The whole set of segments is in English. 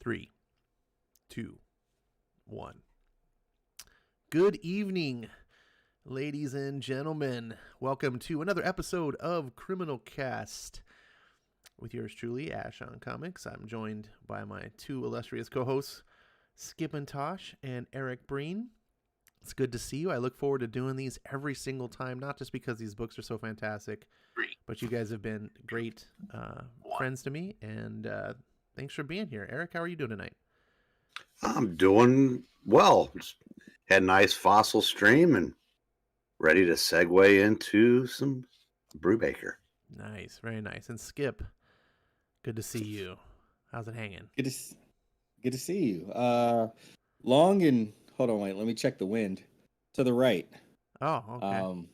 3, 2, 1. Good evening, ladies and gentlemen. Welcome to another episode of CRIMINALCAST with yours truly, Ash on Comics. I'm joined by my two illustrious co-hosts, Skip and Tosh and Eric Breen. It's good to see you. I look forward to doing these every single time, not just because these books are so fantastic, but you guys have been great friends to me, and thanks for being here. Eric, how are you doing tonight? I'm doing well. Just had a nice fossil stream and ready to segue into some Brubaker. Nice, very nice. And Skip, good to see you. How's it hanging? Good to see you. Long and hold on, wait. Let me check the wind to the right. Oh, okay.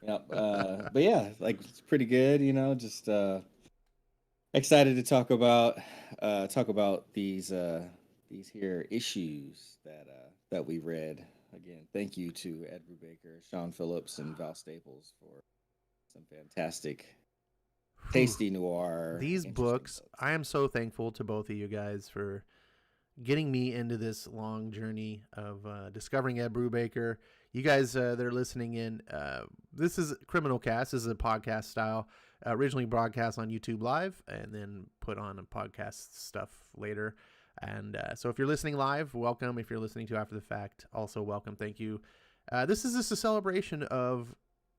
Yep. But yeah, like it's pretty good. You know, just excited to talk about these here issues that we read. Again, thank you to Ed Brubaker, Sean Phillips, and Val Staples for some fantastic, tasty noir. These books, I am so thankful to both of you guys for getting me into this long journey of discovering Ed Brubaker. You guys that are listening in, this is CRIMINALCAST. This is a podcast style, originally broadcast on YouTube Live and then put on a podcast stuff later. And so if you're listening live, welcome. If you're listening to after the fact, also welcome. Thank you. This is just a celebration of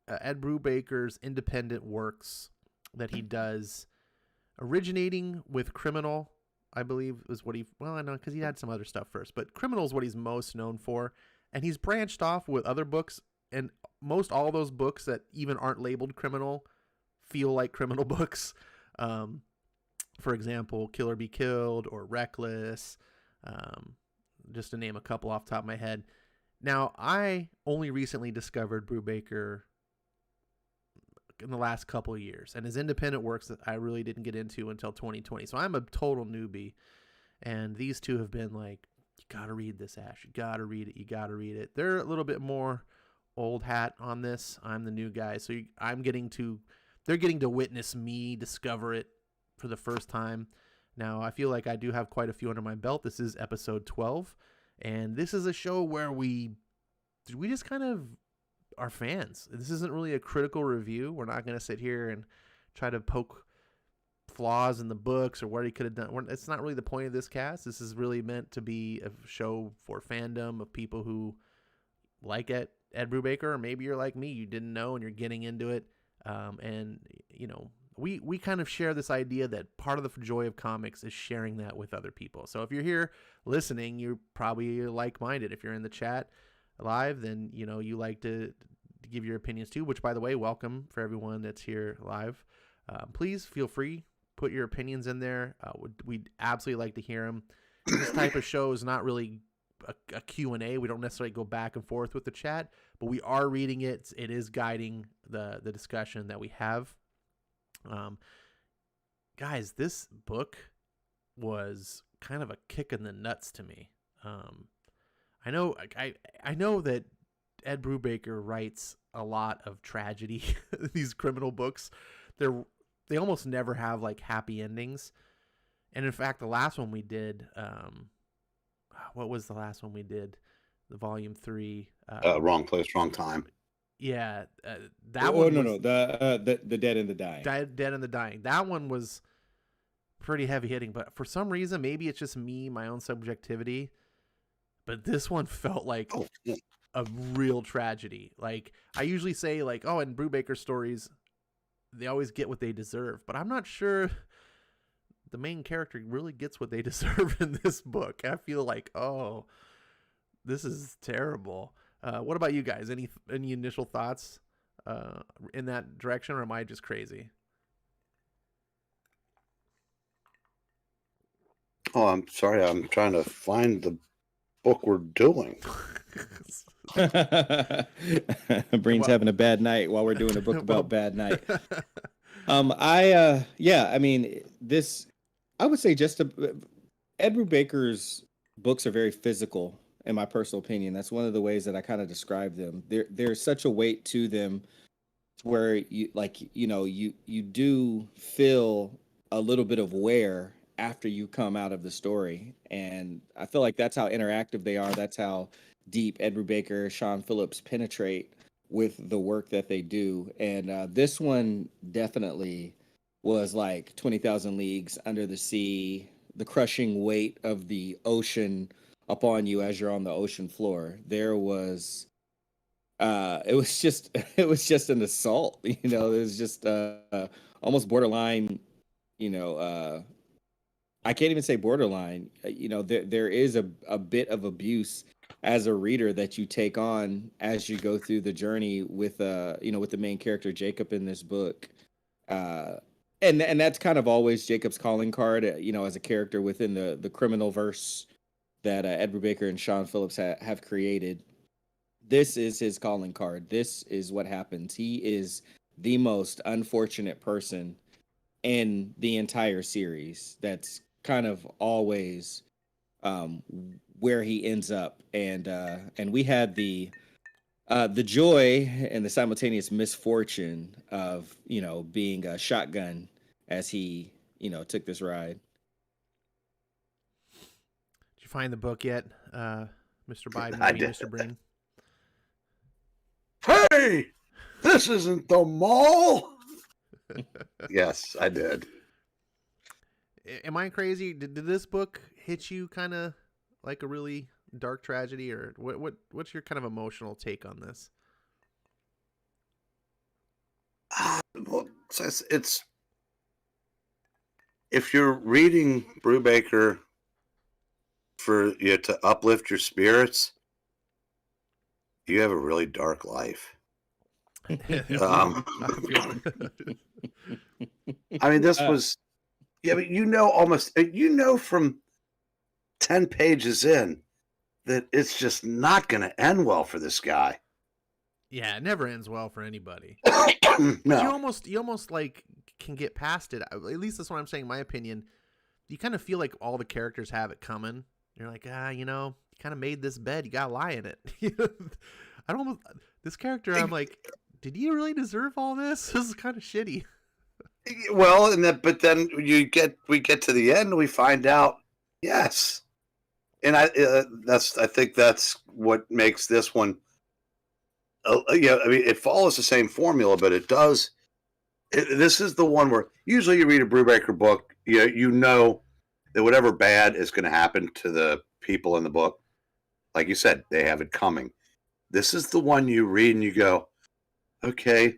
Ed Brubaker's independent works that he does, originating with Criminal, I believe is what I know because he had some other stuff first, but Criminal is what he's most known for. And he's branched off with other books, and most all those books that even aren't labeled criminal feel like criminal books. For example, Kill or Be Killed or Reckless, just to name a couple off the top of my head. Now, I only recently discovered Brubaker in the last couple of years, and his independent works that I really didn't get into until 2020. So I'm a total newbie, and these two have been like, you got to read this, Ash. You got to read it. You got to read it. They're a little bit more old hat on this. I'm the new guy, so they're getting to witness me discover it for the first time. Now, I feel like I do have quite a few under my belt. This is episode 12, and this is a show where we just kind of are fans. This isn't really a critical review. We're not going to sit here and try to poke flaws in the books or what he could have done. It's not really the point of this cast. This is really meant to be a show for fandom of people who like Ed Brubaker, or maybe you're like me, you didn't know and you're getting into it. And you know, we kind of share this idea that part of the joy of comics is sharing that with other people. So if you're here listening, you're probably like-minded. If you're in the chat live, then you know you like to give your opinions too, which by the way, welcome for everyone that's here live. Please feel free, put your opinions in there. We'd absolutely like to hear them. This type of show is not really a Q&A. We don't necessarily go back and forth with the chat, but we are reading it. It is guiding the discussion that we have. Guys, this book was kind of a kick in the nuts to me. I know that Ed Brubaker writes a lot of tragedy. These criminal books, they almost never have like happy endings. And in fact, the last one we did, what was the last one we did? The volume 3. Wrong place, wrong time. Yeah, that one. No, the Dead and the Dying. Dead and the Dying. That one was pretty heavy hitting, but for some reason, maybe it's just me, my own subjectivity, but this one felt like a real tragedy. Like I usually say, like, oh, in Brubaker stories, they always get what they deserve, but I'm not sure the main character really gets what they deserve in this book. I feel like, oh, this is terrible. What about you guys? Any initial thoughts in that direction, or am I just crazy? Oh, I'm sorry. I'm trying to find the book we're doing. Breen's having a bad night while we're doing a book about bad night. I mean, this, I would say Ed Brubaker's books are very physical, in my personal opinion. That's one of the ways that I kind of describe them. There's such a weight to them where you do feel a little bit of wear after you come out of the story. And I feel like that's how interactive they are. That's how deep Ed Brubaker, Sean Phillips penetrate with the work that they do. And this one definitely was like 20,000 Leagues Under the Sea, the crushing weight of the ocean upon you as you're on the ocean floor. There was it was just it was just an assault, you know. It was just almost borderline, you know. I can't even say borderline. You know, there is a bit of abuse as a reader that you take on as you go through the journey with you know, with the main character Jacob in this book. And that's kind of always Jacob's calling card, you know, as a character within the criminal verse that Ed Brubaker and Sean Phillips have created. This is his calling card. This is what happens. He is the most unfortunate person in the entire series. That's kind of always where he ends up. And we had the joy and the simultaneous misfortune of, you know, being a shotgun as he, you know, took this ride. Did you find the book yet, Mr. Biden? I did. Mr. Breen? Hey, this isn't the mall. Yes, I did. Am I crazy? Did this book hit you kind of like a really dark tragedy, or what's your kind of emotional take on this? Well, it's if you're reading Brubaker for you to uplift your spirits, you have a really dark life. I mean, this was, yeah, but you know from 10 pages in that it's just not going to end well for this guy. Yeah, it never ends well for anybody. No. You almost like can get past it. At least that's what I'm saying. In my opinion, you kind of feel like all the characters have it coming. You're like, you know, you kind of made this bed. You gotta lie in it. This character, I'm like, did you really deserve all this? This is kind of shitty. Well, but then we get to the end, and we find out, yes, and I think that's what makes this one. Yeah, I mean, it follows the same formula, but it does. This is the one where usually you read a Brubaker book, you know that whatever bad is going to happen to the people in the book, like you said, they have it coming. This is the one you read and you go, okay,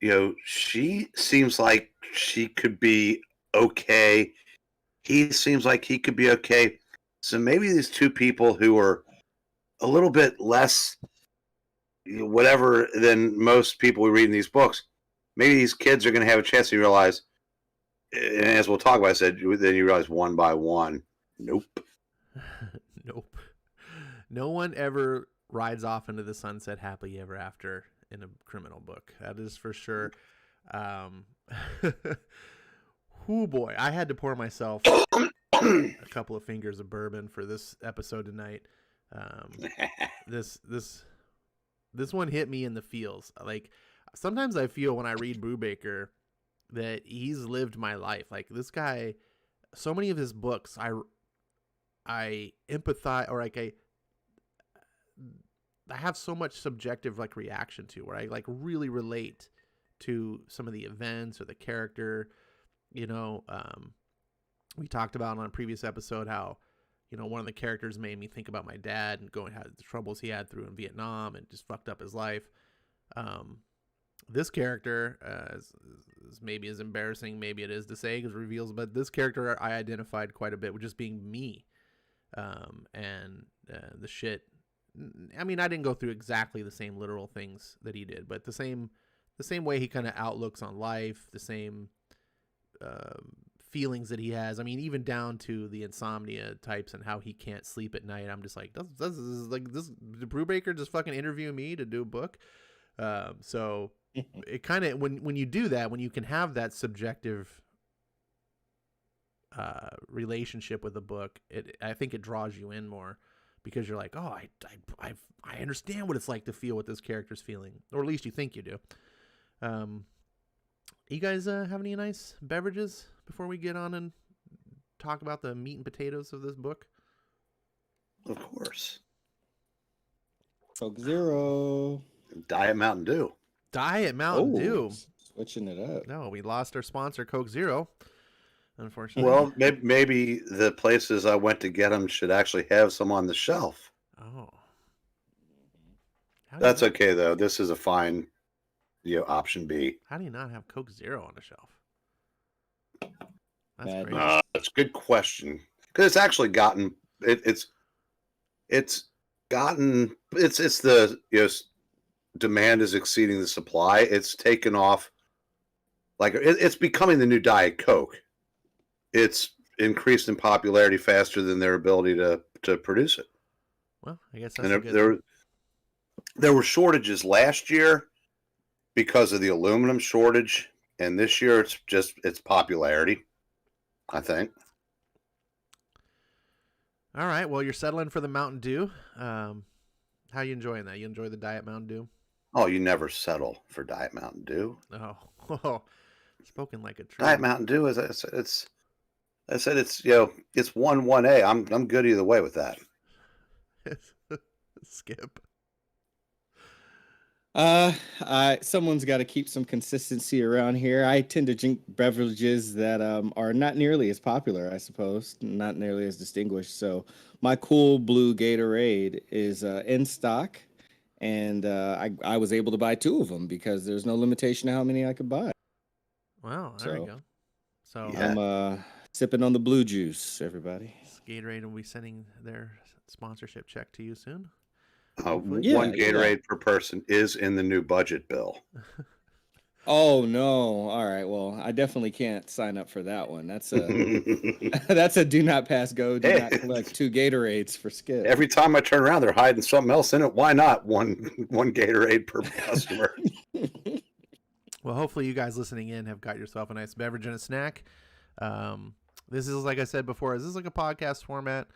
you know, she seems like she could be okay. He seems like he could be okay. So maybe these two people who are a little bit less whatever than most people we read in these books, maybe these kids are going to have a chance to realize, and as we'll talk about, I said, then you realize one by one, nope. Nope. No one ever rides off into the sunset happily ever after in a criminal book. That is for sure. Oh boy, I had to pour myself a couple of fingers of bourbon for this episode tonight. This one hit me in the feels. Like, sometimes I feel when I read Brubaker that he's lived my life. Like, this guy, so many of his books, I empathize, or like I have so much subjective like reaction to, where I like really relate to some of the events or the character. You know, we talked about on a previous episode how, you know, one of the characters made me think about my dad and how the troubles he had through in Vietnam and just fucked up his life. This character is maybe as embarrassing, maybe it is to say, because it reveals, but this character I identified quite a bit with just being me. And the shit. I mean, I didn't go through exactly the same literal things that he did, but the same way he kind of outlooks on life, the same feelings that he has. I mean, even down to the insomnia types and how he can't sleep at night. I'm just like, this is like this. Did Brubaker just fucking interview me to do a book? So it kind of, when you do that, when you can have that subjective relationship with a book, I think it draws you in more, because you're like, oh, I understand what it's like to feel what this character's feeling, or at least you think you do. You guys have any nice beverages before we get on and talk about the meat and potatoes of this book? Of course. Coke Zero. Diet Mountain Dew. Diet Mountain Dew. Switching it up. No, we lost our sponsor, Coke Zero, unfortunately. Well, maybe the places I went to get them should actually have some on the shelf. Oh. That's okay, though. This is a fine, option B. How do you not have Coke Zero on the shelf? That's Bad. great. That's a good question. Because it's actually gotten it's the demand is exceeding the supply. It's taken off. Like it's becoming the new Diet Coke. It's increased in popularity faster than their ability to produce it. Well, I guess that's and there were shortages last year because of the aluminum shortage, and this year it's popularity, I think. All right. Well, you're settling for the Mountain Dew. How are you enjoying that? You enjoy the Diet Mountain Dew? Oh, you never settle for Diet Mountain Dew. Oh, spoken like a true. Diet Mountain Dew is it's 1A. I'm good either way with that. Skip. Someone's got to keep some consistency around here. I tend to drink beverages that are not nearly as popular, I suppose, not nearly as distinguished. So my cool blue Gatorade is in stock, and I was able to buy 2 of them because there's no limitation to how many I could buy. Wow, there we go. So Yeah. I'm sipping on the blue juice, everybody. Gatorade will be sending their sponsorship check to you soon. One Yeah, Gatorade per person is in the new budget bill. Oh no! All right, well, I definitely can't sign up for that one. That's a do not pass go. Do not collect 2 Gatorades for Skip. Every time I turn around, they're hiding something else in it. Why not one Gatorade per customer? Well, hopefully you guys listening in have got yourself a nice beverage and a snack. This is, like I said before, this is like a podcast format.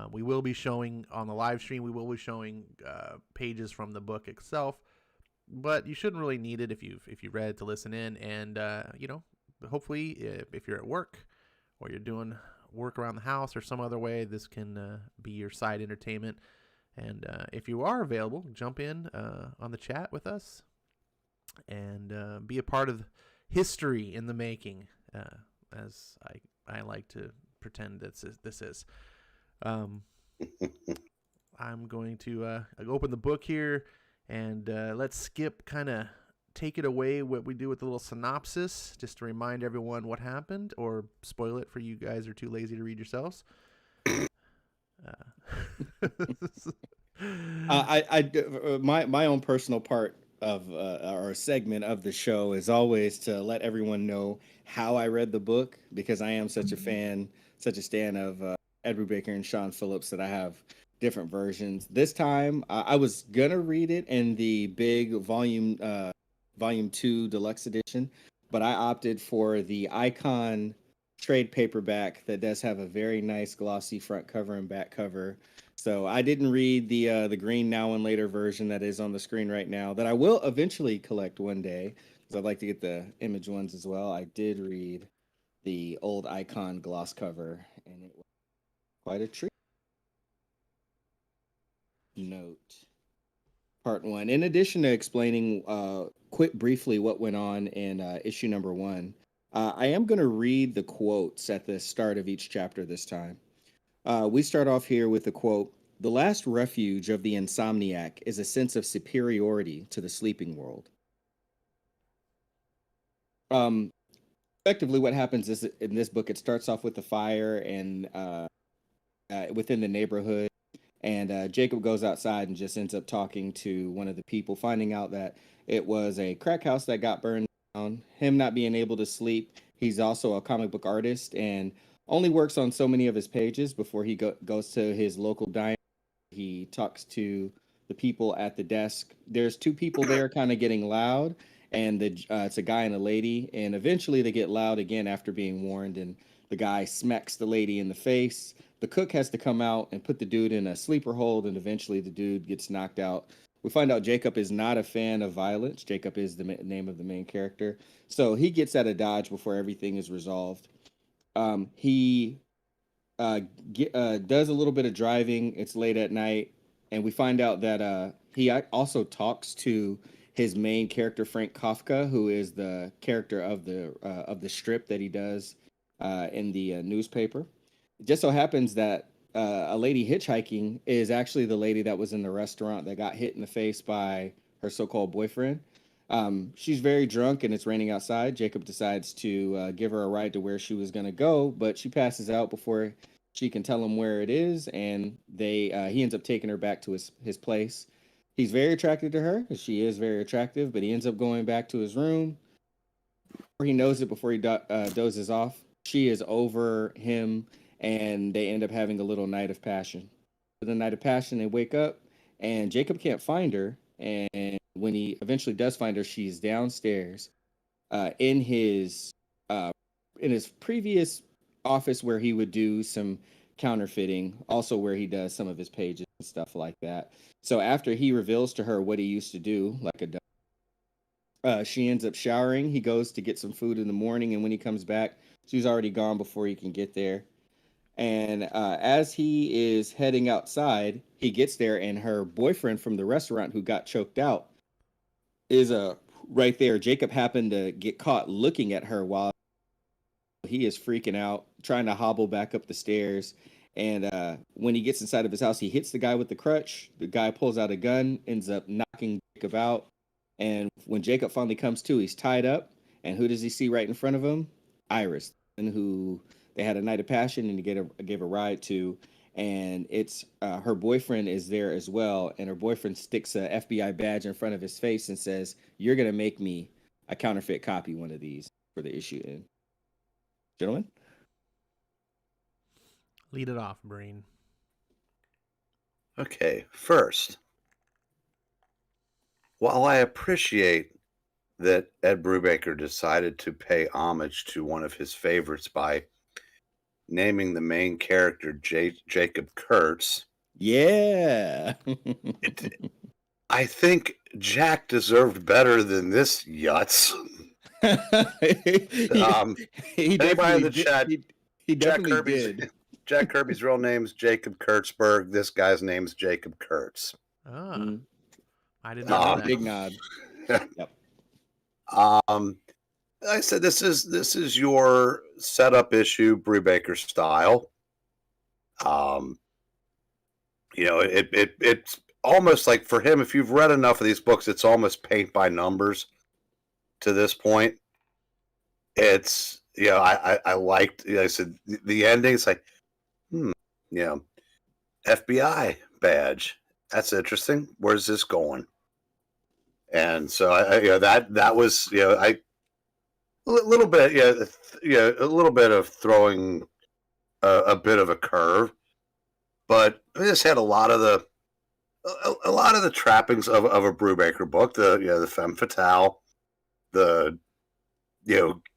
We will be showing on the live stream. We will be showing pages from the book itself, but you shouldn't really need it if you read it to listen in. And hopefully, if you're at work or you're doing work around the house or some other way, this can be your side entertainment. And if you are available, jump in on the chat with us and be a part of history in the making, as I like to pretend this is. I'm going to open the book here and let Skip kind of take it away, what we do with the little synopsis, just to remind everyone what happened or spoil it for you guys who are too lazy to read yourselves. My own personal part of or segment of the show is always to let everyone know how I read the book, because I am such a stan of Ed Brubaker and Sean Phillips that I have different versions. This time I was gonna read it in the big volume 2 deluxe edition, but I opted for the Icon trade paperback that does have a very nice glossy front cover and back cover. So I didn't read the green now and later version that is on the screen right now, that I will eventually collect one day, because I'd like to get the image ones as well. I did read the old Icon gloss cover, and it was quite a treat. Note. Part 1. In addition to explaining briefly what went on in issue number 1, I am going to read the quotes at the start of each chapter this time. We start off here with the quote: "The last refuge of the insomniac is a sense of superiority to the sleeping world." Effectively, what happens is, in this book, it starts off with the fire and within the neighborhood, and Jacob goes outside and just ends up talking to one of the people, finding out that it was a crack house that got burned down. Him not being able to sleep. He's also a comic book artist and only works on so many of his pages before he goes to his local diner. He talks to the people at the desk. There's 2 people there kind of getting loud, and it's a guy and a lady, and eventually they get loud again after being warned, and the guy smacks the lady in the face. The cook has to come out and put the dude in a sleeper hold, and eventually the dude gets knocked out. We find out Jacob is not a fan of violence. Jacob is the name of the main character. So he gets out of Dodge before everything is resolved. He does a little bit of driving. It's late at night, and we find out that he also talks to his main character, Frank Kafka, who is the character of the strip that he does in the newspaper. It just so happens that a lady hitchhiking is actually the lady that was in the restaurant that got hit in the face by her so-called boyfriend. She's very drunk and it's raining outside. Jacob decides to give her a ride to where she was going to go, but she passes out before she can tell him where it is, and he ends up taking her back to his place. He's very attracted to her because she is very attractive, but he ends up going back to his room. Before he knows it, before he dozes off, she is over him, and they end up having a little night of passion. For the night of passion, they wake up, and Jacob can't find her. And when he eventually does find her, she's downstairs in his previous office where he would do some counterfeiting, also where he does some of his pages and stuff like that. So after he reveals to her what he used to do, she ends up showering. He goes to get some food in the morning, and when he comes back, she's already gone before he can get there. And as he is heading outside, he gets there, and her boyfriend from the restaurant who got choked out is right there. Jacob happened to get caught looking at her while he is freaking out, trying to hobble back up the stairs. And when he gets inside of his house, he hits the guy with the crutch. The guy pulls out a gun, ends up knocking Jacob out. And when Jacob finally comes to, he's tied up. And who does he see right in front of him? Iris, and who they had a night of passion and he gave a ride to. And it's her boyfriend is there as well. And her boyfriend sticks a FBI badge in front of his face and says, "You're going to make me a counterfeit copy one of these for the issue." In gentlemen, lead it off, Breen. Okay, first, while I appreciate that Ed Brubaker decided to pay homage to one of his favorites by naming the main character Jacob Kurtz, yeah, I think Jack deserved better than this yutz. He Anybody in the did. chat? He definitely did. Jack Kirby's real name's Jacob Kurtzberg. This guy's name's Jacob Kurtz. Ah, I didn't know that. Big nod. Yep. I said this is your setup issue, Brubaker style. It's almost like for him, if you've read enough of these books, it's almost paint by numbers to this point. It's I liked. I said the ending. It's like, FBI badge. That's interesting. Where's this going? And so that was a little bit a little bit of throwing a bit of a curve, but this had a lot of the trappings of a Brubaker book. The femme fatale, the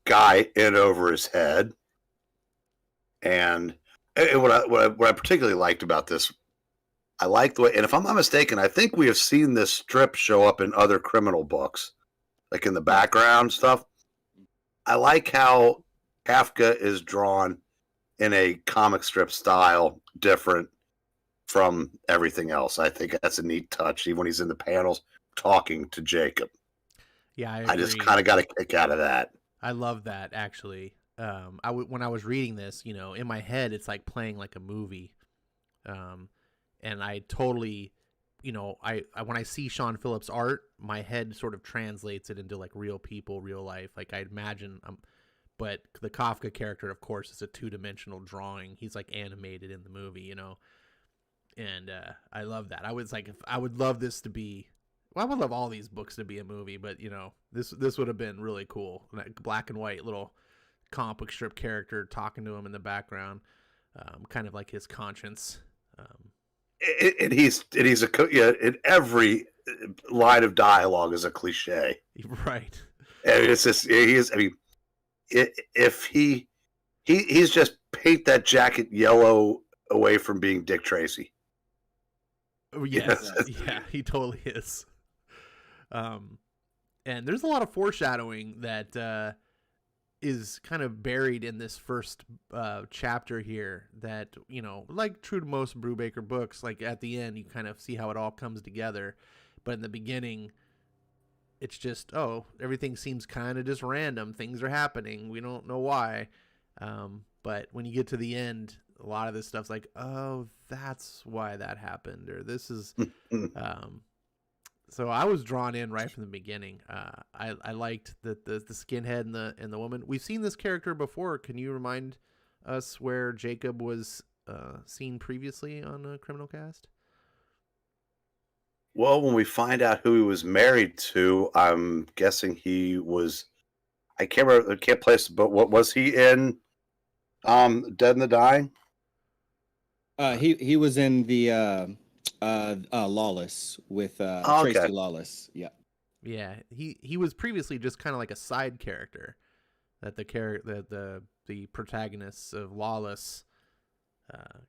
guy in over his head, and what I particularly liked about this, I liked the way, and if I'm not mistaken, I think we have seen this strip show up in other criminal books, like in the background stuff. I like how Kafka is drawn in a comic strip style, different from everything else. I think that's a neat touch, even when he's in the panels talking to Jacob. Yeah, I just kind of got a kick out of that. I love that, actually. When I was reading this, in my head, it's like playing like a movie. And I totally, I when I see Sean Phillips' art, my head sort of translates it into like real people, real life. Like I imagine, but the Kafka character, of course, is a 2-dimensional drawing. He's like animated in the movie, and I love that. I would love this to be. Well, I would love all these books to be a movie, but this would have been really cool. Like black and white little comic book strip character talking to him in the background, kind of like his conscience. And he's in every line of dialogue is a cliche, right? And it's just he is. I mean, if he's just paint that jacket yellow away from being Dick Tracy. Yes, yeah, he totally is. And there's a lot of foreshadowing that is kind of buried in this first chapter here that, you know, like true to most Brubaker books, like at the end you kind of see how it all comes together, but in the beginning it's just, oh, everything seems kind of just random, things are happening, we don't know why, but when you get to the end, a lot of this stuff's like, oh, that's why that happened, or this is so I was drawn in right from the beginning. I liked the skinhead and the woman. We've seen this character before. Can you remind us where Jacob was seen previously on Criminal Cast? Well, when we find out who he was married to, I'm guessing he was. I can't remember. I can't place. But what was he in? Dead and the Dying. He was in the Lawless with Okay. Tracy Lawless. Yeah. Yeah, he was previously just kind of like a side character that the protagonists of Lawless,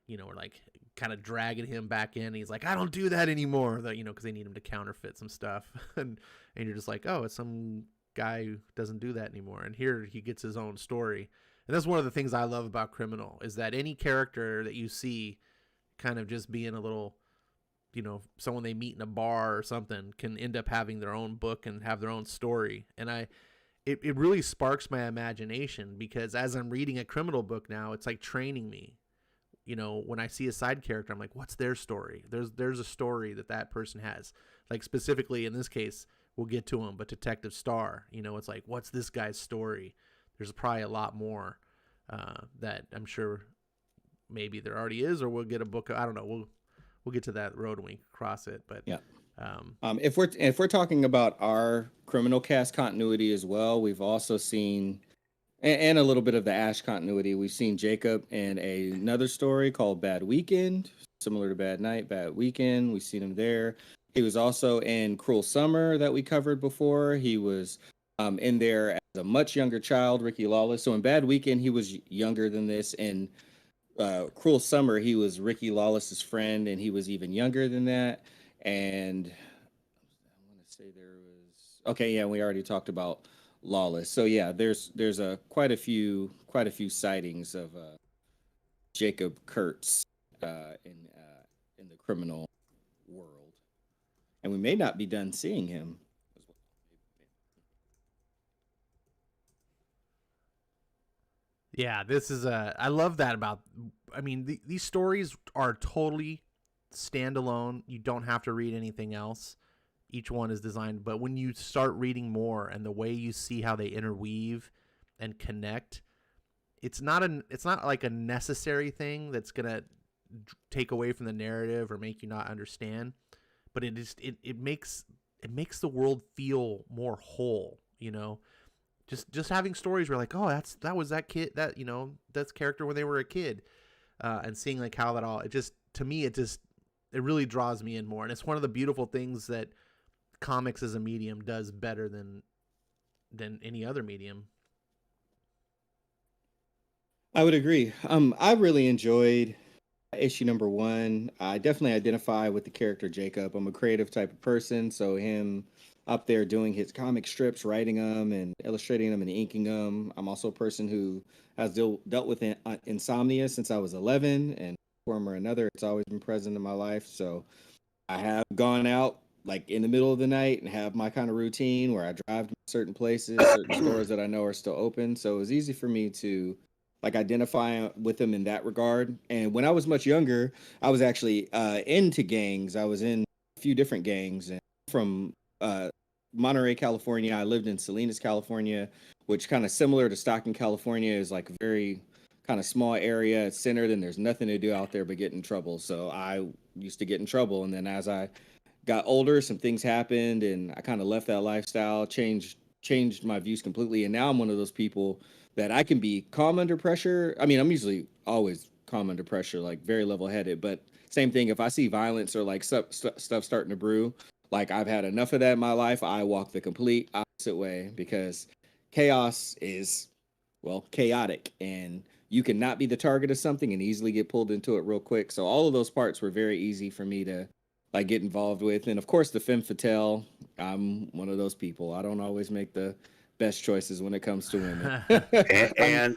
you know, were like kind of dragging him back in. He's like, I don't do that anymore. That, you know, because they need him to counterfeit some stuff, and you're just like, oh, it's some guy who doesn't do that anymore. And here he gets his own story, and that's one of the things I love about Criminal is that any character that you see, kind of just being a little, you know, someone they meet in a bar or something, can end up having their own book and have their own story. And it really sparks my imagination, because as I'm reading a criminal book now, it's like training me. You know, when I see a side character, I'm like, what's their story? There's a story that person has. Like specifically in this case, we'll get to him, but Detective Starr, you know, it's like, what's this guy's story? There's probably a lot more that I'm sure maybe there already is, or we'll get a book. I don't know. We'll get to that road when we cross it. But yeah. If we're talking about our Criminal Cast continuity as well, we've also seen, and a little bit of the Ash continuity, we've seen Jacob in another story called Bad Weekend, similar to Bad Night, Bad Weekend. We've seen him there. He was also in Cruel Summer that we covered before. He was in there as a much younger child, Ricky Lawless. So in Bad Weekend, he was younger than this. In Cruel Summer, he was Ricky Lawless's friend, and he was even younger than that. And I want to say there was, okay, yeah, we already talked about Lawless. So yeah, there's quite a few sightings of Jacob Kurtz in the criminal world, and we may not be done seeing him. yeah, this is I love that about. I mean, these stories are totally standalone. You don't have to read anything else. Each one is designed, but when you start reading more and the way you see how they interweave and connect, it's not like a necessary thing that's gonna take away from the narrative or make you not understand, but it makes the world feel more whole, you know. Just having stories where like, oh, that was that kid, that, you know, that's character when they were a kid, and seeing like how that all, it just, to me, it really draws me in more. And it's one of the beautiful things that comics as a medium does better than any other medium. I would agree. I really enjoyed issue number 1. I definitely identify with the character Jacob. I'm a creative type of person, so him up there doing his comic strips, writing them and illustrating them and inking them. I'm also a person who has dealt with insomnia since I was 11, and one form or another, it's always been present in my life. So I have gone out like in the middle of the night and have my kind of routine where I drive to certain places, certain stores that I know are still open. So it was easy for me to like identify with them in that regard. And when I was much younger, I was actually into gangs. I was in a few different gangs, and from Monterey, California. I lived in Salinas, California, which kind of similar to Stockton, California, is like a very kind of small area. It's centered, and there's nothing to do out there but get in trouble. So I used to get in trouble, and then as I got older, some things happened, and I kind of left that lifestyle, changed my views completely, and now I'm one of those people that I can be calm under pressure. I mean, I'm usually always calm under pressure, like very level-headed, but same thing, if I see violence or like stuff starting to brew, like I've had enough of that in my life, I walk the complete opposite way, because chaos is, well, chaotic, and you cannot be the target of something and easily get pulled into it real quick. So all of those parts were very easy for me to like get involved with. And of course the femme fatale, I'm one of those people. I don't always make the best choices when it comes to women. And,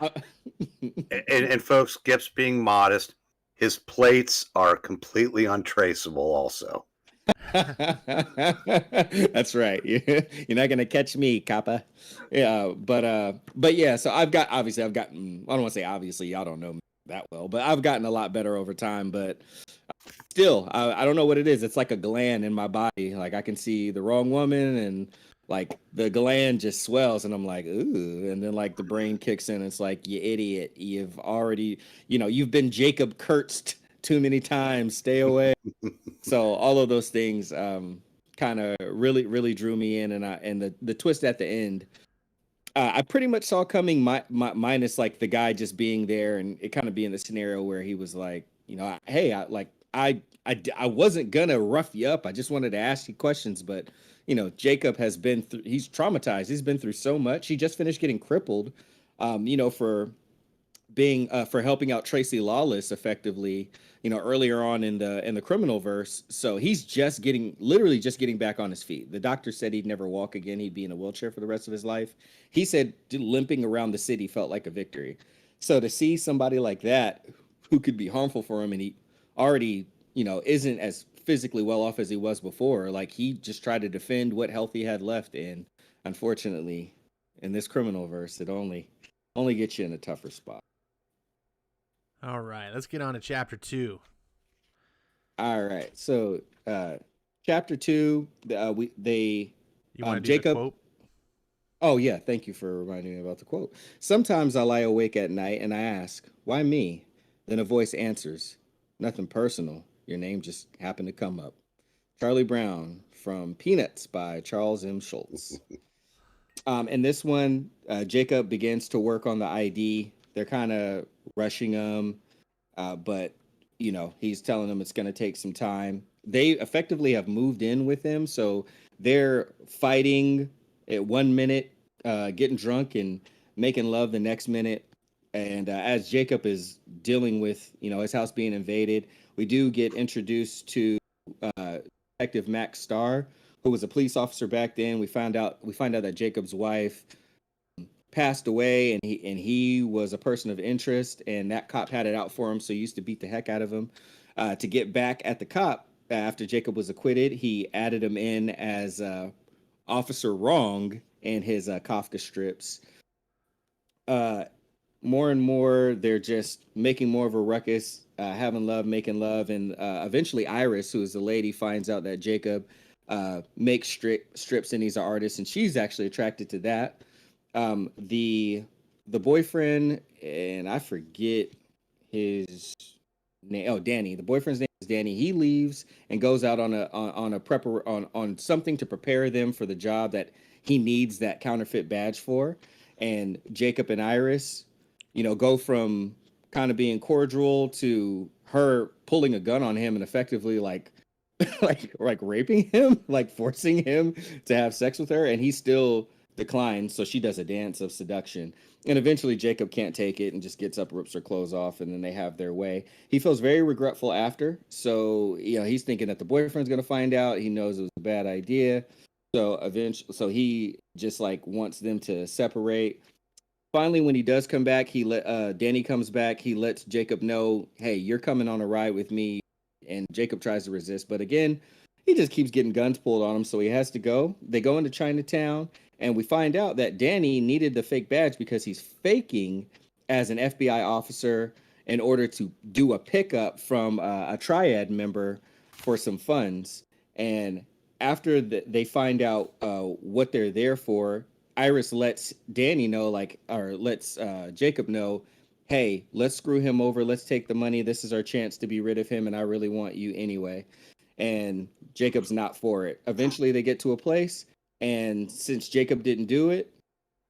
and folks, Gip's being modest. His plates are completely untraceable. Also, That's right. You're not gonna catch me, Kappa. Yeah, but yeah. So I've gotten. I don't want to say obviously. Y'all don't know me that well, but I've gotten a lot better over time. But still, I don't know what it is. It's like a gland in my body. Like I can see the wrong woman, and like the gland just swells, and I'm like, ooh. And then like the brain kicks in. It's like, you idiot. You've already, you've been Jacob Kurtzed too many times. Stay away. So all of those things kind of really drew me in, and the twist at the end, I pretty much saw coming. Minus like the guy just being there, and it kind of being the scenario where he was like, hey, I wasn't gonna rough you up. I just wanted to ask you questions, but Jacob has been through. He's traumatized. He's been through so much. He just finished getting crippled, for being for helping out Tracy Lawless effectively, earlier on in the criminal verse. So he's literally just getting back on his feet. The doctor said he'd never walk again. He'd be in a wheelchair for the rest of his life. He said limping around the city felt like a victory. So to see somebody like that who could be harmful for him, and he already, isn't as physically well off as he was before, like he just tried to defend what health he had left. And unfortunately, in this criminal verse, it only gets you in a tougher spot. All right, let's get on to chapter 2. All right, so chapter 2, You want to do Jacob. the quote? Oh yeah, thank you for reminding me about the quote. Sometimes I lie awake at night and I ask, "Why me?" Then a voice answers, "Nothing personal. Your name just happened to come up." Charlie Brown from Peanuts by Charles M. Schultz. In this one, Jacob begins to work on the ID. They're kind of rushing him, but he's telling them it's going to take some time. They effectively have moved in with him, so they're fighting at 1 minute, getting drunk and making love the next minute. And as Jacob is dealing with his house being invaded, we do get introduced to Detective Max Starr, who was a police officer back then. We find out that Jacob's wife passed away, and he was a person of interest, and that cop had it out for him, so he used to beat the heck out of him. To get back at the cop after Jacob was acquitted, he added him in as Officer Wrong in his Kafka strips. More and more, they're just making more of a ruckus, having love, making love, and eventually Iris, who is the lady, finds out that Jacob makes strips and he's an artist, and she's actually attracted to that. The boyfriend, and I forget his name. Oh, Danny. The boyfriend's name is Danny. He leaves and goes out on something to prepare them for the job that he needs that counterfeit badge for. And Jacob and Iris, go from kind of being cordial to her pulling a gun on him and effectively like raping him, like forcing him to have sex with her, and he still declines. So she does a dance of seduction, and eventually Jacob can't take it and just gets up, rips her clothes off, and then they have their way. He feels very regretful after, so he's thinking that the boyfriend's going to find out. He knows it was a bad idea, so he just like wants them to separate. Finally, when he does come back, Danny comes back. He lets Jacob know, "Hey, you're coming on a ride with me." And Jacob tries to resist, but again, he just keeps getting guns pulled on him, so he has to go. They go into Chinatown, and we find out that Danny needed the fake badge because he's faking as an FBI officer in order to do a pickup from a triad member for some funds. And after they find out what they're there for, Iris lets Danny know, lets Jacob know, "Hey, let's screw him over. Let's take the money. This is our chance to be rid of him, and I really want you anyway." And Jacob's not for it. Eventually, they get to a place, and since Jacob didn't do it,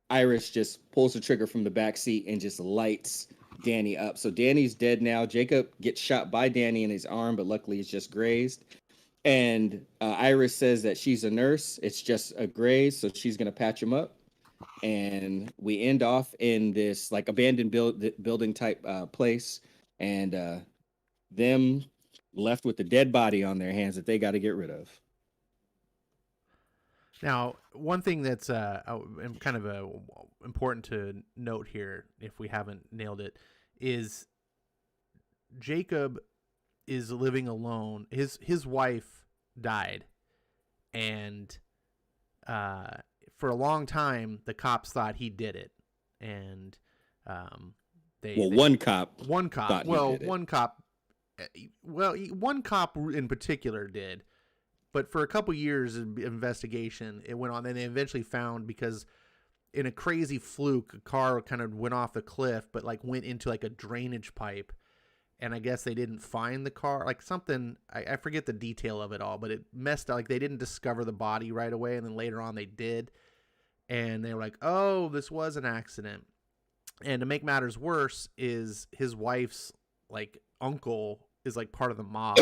Iris just pulls the trigger from the back seat and just lights Danny up. So Danny's dead now. Jacob gets shot by Danny in his arm, but luckily it's just grazed. And Iris says that she's a nurse. It's just a graze, so she's going to patch him up. And we end off in this like abandoned building type place, and them left with the dead body on their hands that they got to get rid of. Now, one thing that's kind of important to note here, if we haven't nailed it, is Jacob is living alone. His wife died, and for a long time, the cops thought he did it, and one cop thought he did it. One cop in particular did. But for a couple years of investigation, it went on. And they eventually found, because in a crazy fluke, a car kind of went off the cliff, but like went into like a drainage pipe. And I guess they didn't find the car, like something, I forget the detail of it all, but it messed up. Like they didn't discover the body right away. And then later on they did. And they were like, oh, this was an accident. And to make matters worse is his wife's like uncle is like part of the mob.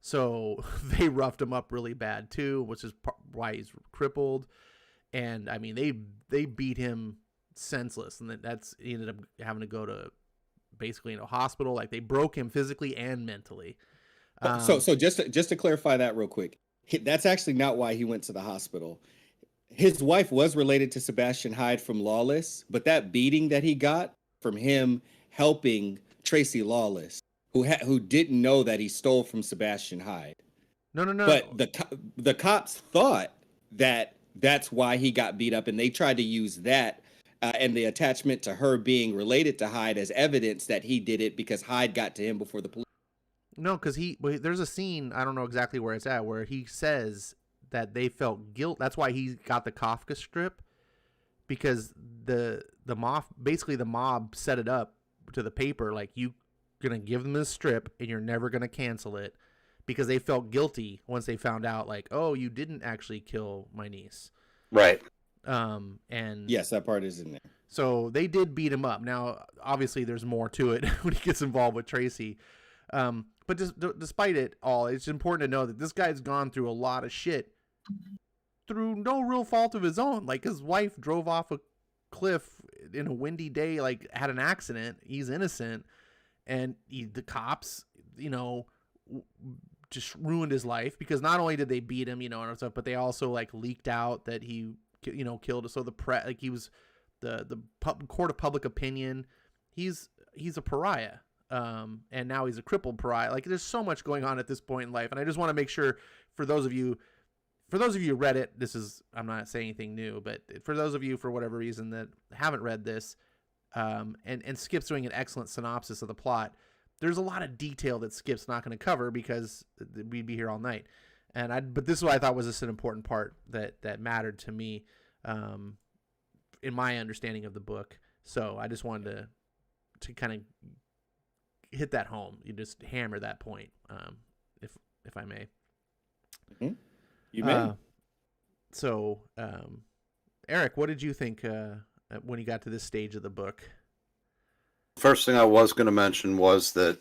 So they roughed him up really bad too, which is why he's crippled. And I mean, they beat him senseless, and he ended up having to go to basically in a hospital. Like they broke him physically and mentally. So just to clarify that real quick, that's actually not why he went to the hospital. His wife was related to Sebastian Hyde from Lawless, but that beating that he got from him helping Tracy Lawless, who didn't know that he stole from Sebastian Hyde. No. But the cops thought that that's why he got beat up, and they tried to use that and the attachment to her being related to Hyde as evidence that he did it because Hyde got to him before the police. No, because there's a scene, I don't know exactly where it's at, where he says that they felt guilt. That's why he got the Kafka strip, because the mob set it up to the paper like, you gonna give them this strip and you're never gonna cancel it, because they felt guilty once they found out, like, oh, you didn't actually kill my niece. Right. And yes, that part is in there. So they did beat him up. Now, obviously, there's more to it when he gets involved with Tracy. But despite it all, it's important to know that this guy's gone through a lot of shit through no real fault of his own. Like, his wife drove off a cliff in a windy day, like had an accident. He's innocent. And the cops, just ruined his life, because not only did they beat him, and stuff, but they also like leaked out that he, killed. So the press, like, he was the court of public opinion. He's a pariah. And now he's a crippled pariah. Like, there's so much going on at this point in life. And I just want to make sure for those of you who read it, I'm not saying anything new, but for those of you, for whatever reason, that haven't read this, and Skip's doing an excellent synopsis of the plot, there's a lot of detail that Skip's not going to cover because we'd be here all night. But this is what I thought was just an important part that mattered to me, in my understanding of the book. So I just wanted to kind of hit that home. You just hammer that point, if I may. Mm-hmm. You may. So, Eric, what did you think when you got to this stage of the book? First thing I was going to mention was that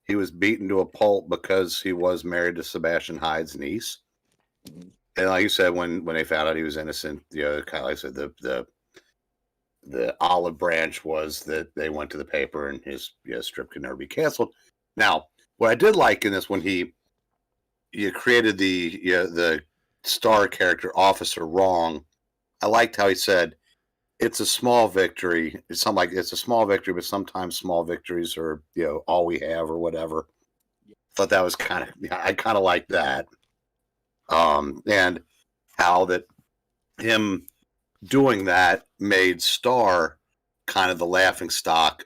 he was beaten to a pulp because he was married to Sebastian Hyde's niece. Mm-hmm. And like you said, when they found out he was innocent, kind of like I said, the olive branch was that they went to the paper and his strip could never be canceled. Now, what I did like in this, when you created the star character Officer Wrong, I liked how he said, it's a small victory. It's something like, it's a small victory, but sometimes small victories are, all we have or whatever. Thought that was I kind of like that. And how that him doing that made Star kind of the laughing stock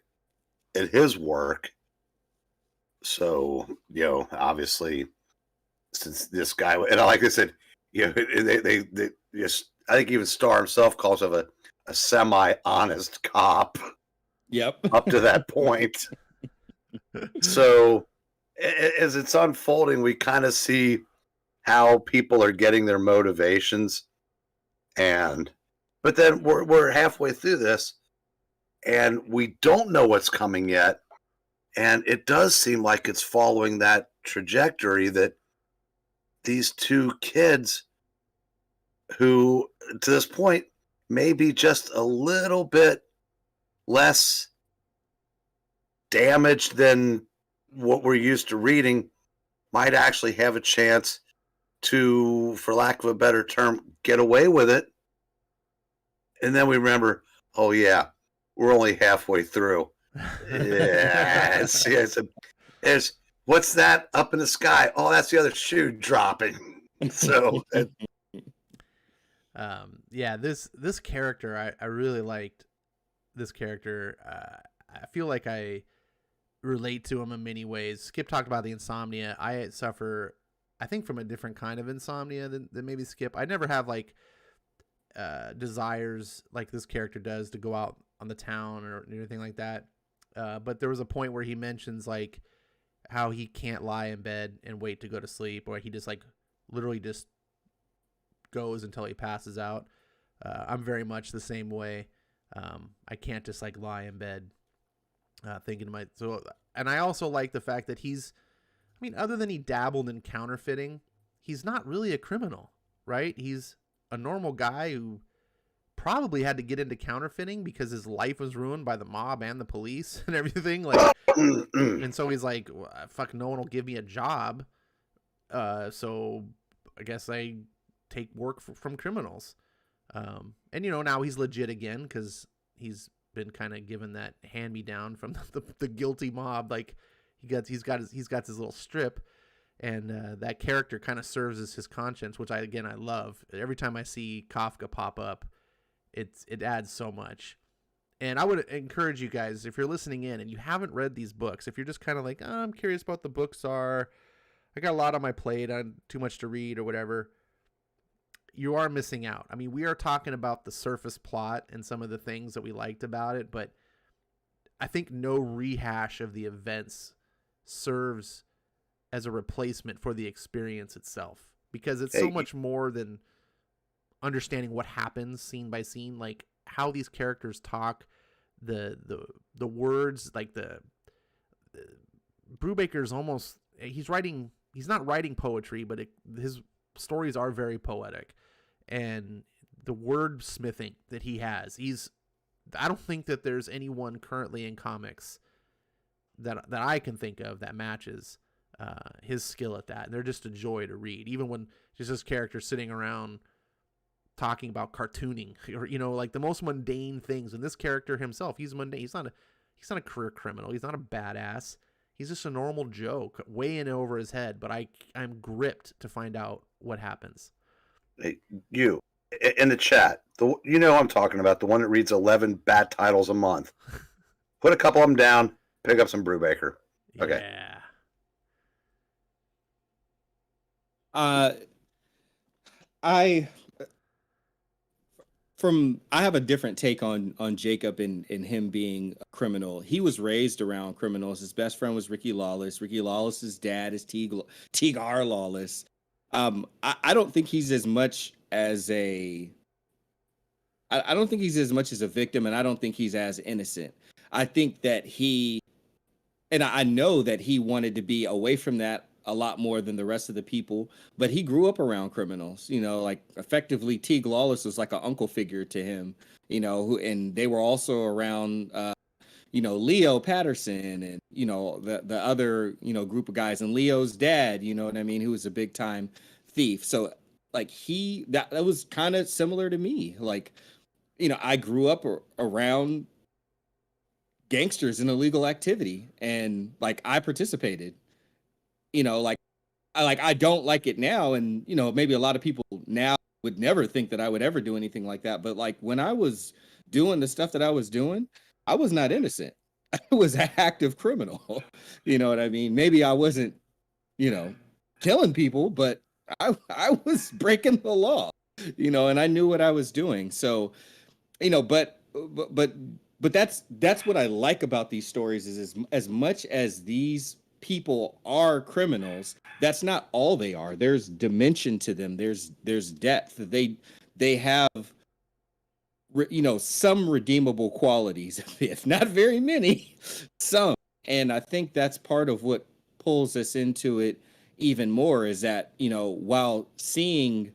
at his work. So, obviously, since this guy, and like I said, they just, I think even Star himself calls him a semi-honest cop. Yep. Up to that point. So as it's unfolding, we kind of see how people are getting their motivations, but then we're halfway through this and we don't know what's coming yet. And it does seem like it's following that trajectory that these two kids, who to this point may be just a little bit less damaged than what we're used to reading, might actually have a chance to, for lack of a better term, get away with it. And then we remember, oh yeah, we're only halfway through. Yes, yes. There's what's that up in the sky? Oh, that's the other shoe dropping. So, yeah, this character, I really liked this character. I feel like I relate to him in many ways. Skip talked about the insomnia. I suffer, I think, from a different kind of insomnia than maybe Skip. I never have like desires like this character does to go out on the town or anything like that. But there was a point where he mentions like how he can't lie in bed and wait to go to sleep, or he just like literally just goes until he passes out. I'm very much the same way. I can't just like lie in bed thinking and I also like the fact that other than he dabbled in counterfeiting, he's not really a criminal, right? He's a normal guy who probably had to get into counterfeiting because his life was ruined by the mob and the police and everything. Like, and so he's like, well, fuck, no one will give me a job. So I guess I take work from criminals. And now he's legit again because he's been kind of given that hand me down from the guilty mob. Like he's got his little strip, and that character kind of serves as his conscience, which I love. Every time I see Kafka pop up, it adds so much. And I would encourage you guys, if you're listening in and you haven't read these books, if you're just kind of like, oh, I'm curious about the books, I got a lot on my plate, I'm too much to read or whatever, you are missing out. I mean, we are talking about the surface plot and some of the things that we liked about it, but I think no rehash of the events serves as a replacement for the experience itself, because it's so much more than understanding what happens scene by scene, like how these characters talk, the words, like the Brubaker's almost, he's not writing poetry, but his stories are very poetic, and the wordsmithing that he has, I don't think that there's anyone currently in comics that I can think of that matches his skill at that. And they're just a joy to read, even when just this character sitting around talking about cartooning, or like the most mundane things. And this character himself, he's mundane. He's not a career criminal. He's not a badass. He's just a normal joke way in over his head. But I'm gripped to find out what happens. Hey, you in the chat, I'm talking about the one that reads 11 bad titles a month. Put a couple of them down. Pick up some Brubaker. Okay. Yeah. I have a different take on Jacob and him being a criminal. He was raised around criminals. His best friend was Ricky Lawless. Ricky Lawless's dad is Tegar Lawless. I don't think he's as much as I don't think he's as much as a victim, and I don't think he's as innocent. I think that I know that he wanted to be away from that a lot more than the rest of the people, but he grew up around criminals, like effectively Teague Lawless was like an uncle figure to him, and they were also around, Leo Patterson and, the other, group of guys, and Leo's dad, who was a big time thief. So like that was kind of similar to me. Like, I grew up around gangsters and illegal activity, and like I participated. I don't like it now, and maybe a lot of people now would never think that I would ever do anything like that. But like when I was doing the stuff that I was doing, I was not innocent. I was an active criminal. You know what I mean? Maybe I wasn't, killing people, but I was breaking the law, and I knew what I was doing. So, but that's what I like about these stories is as much as these people are criminals, that's not all they are. There's dimension to them. There's depth. They have some redeemable qualities, if not very many, some. And I think that's part of what pulls us into it even more, is that while seeing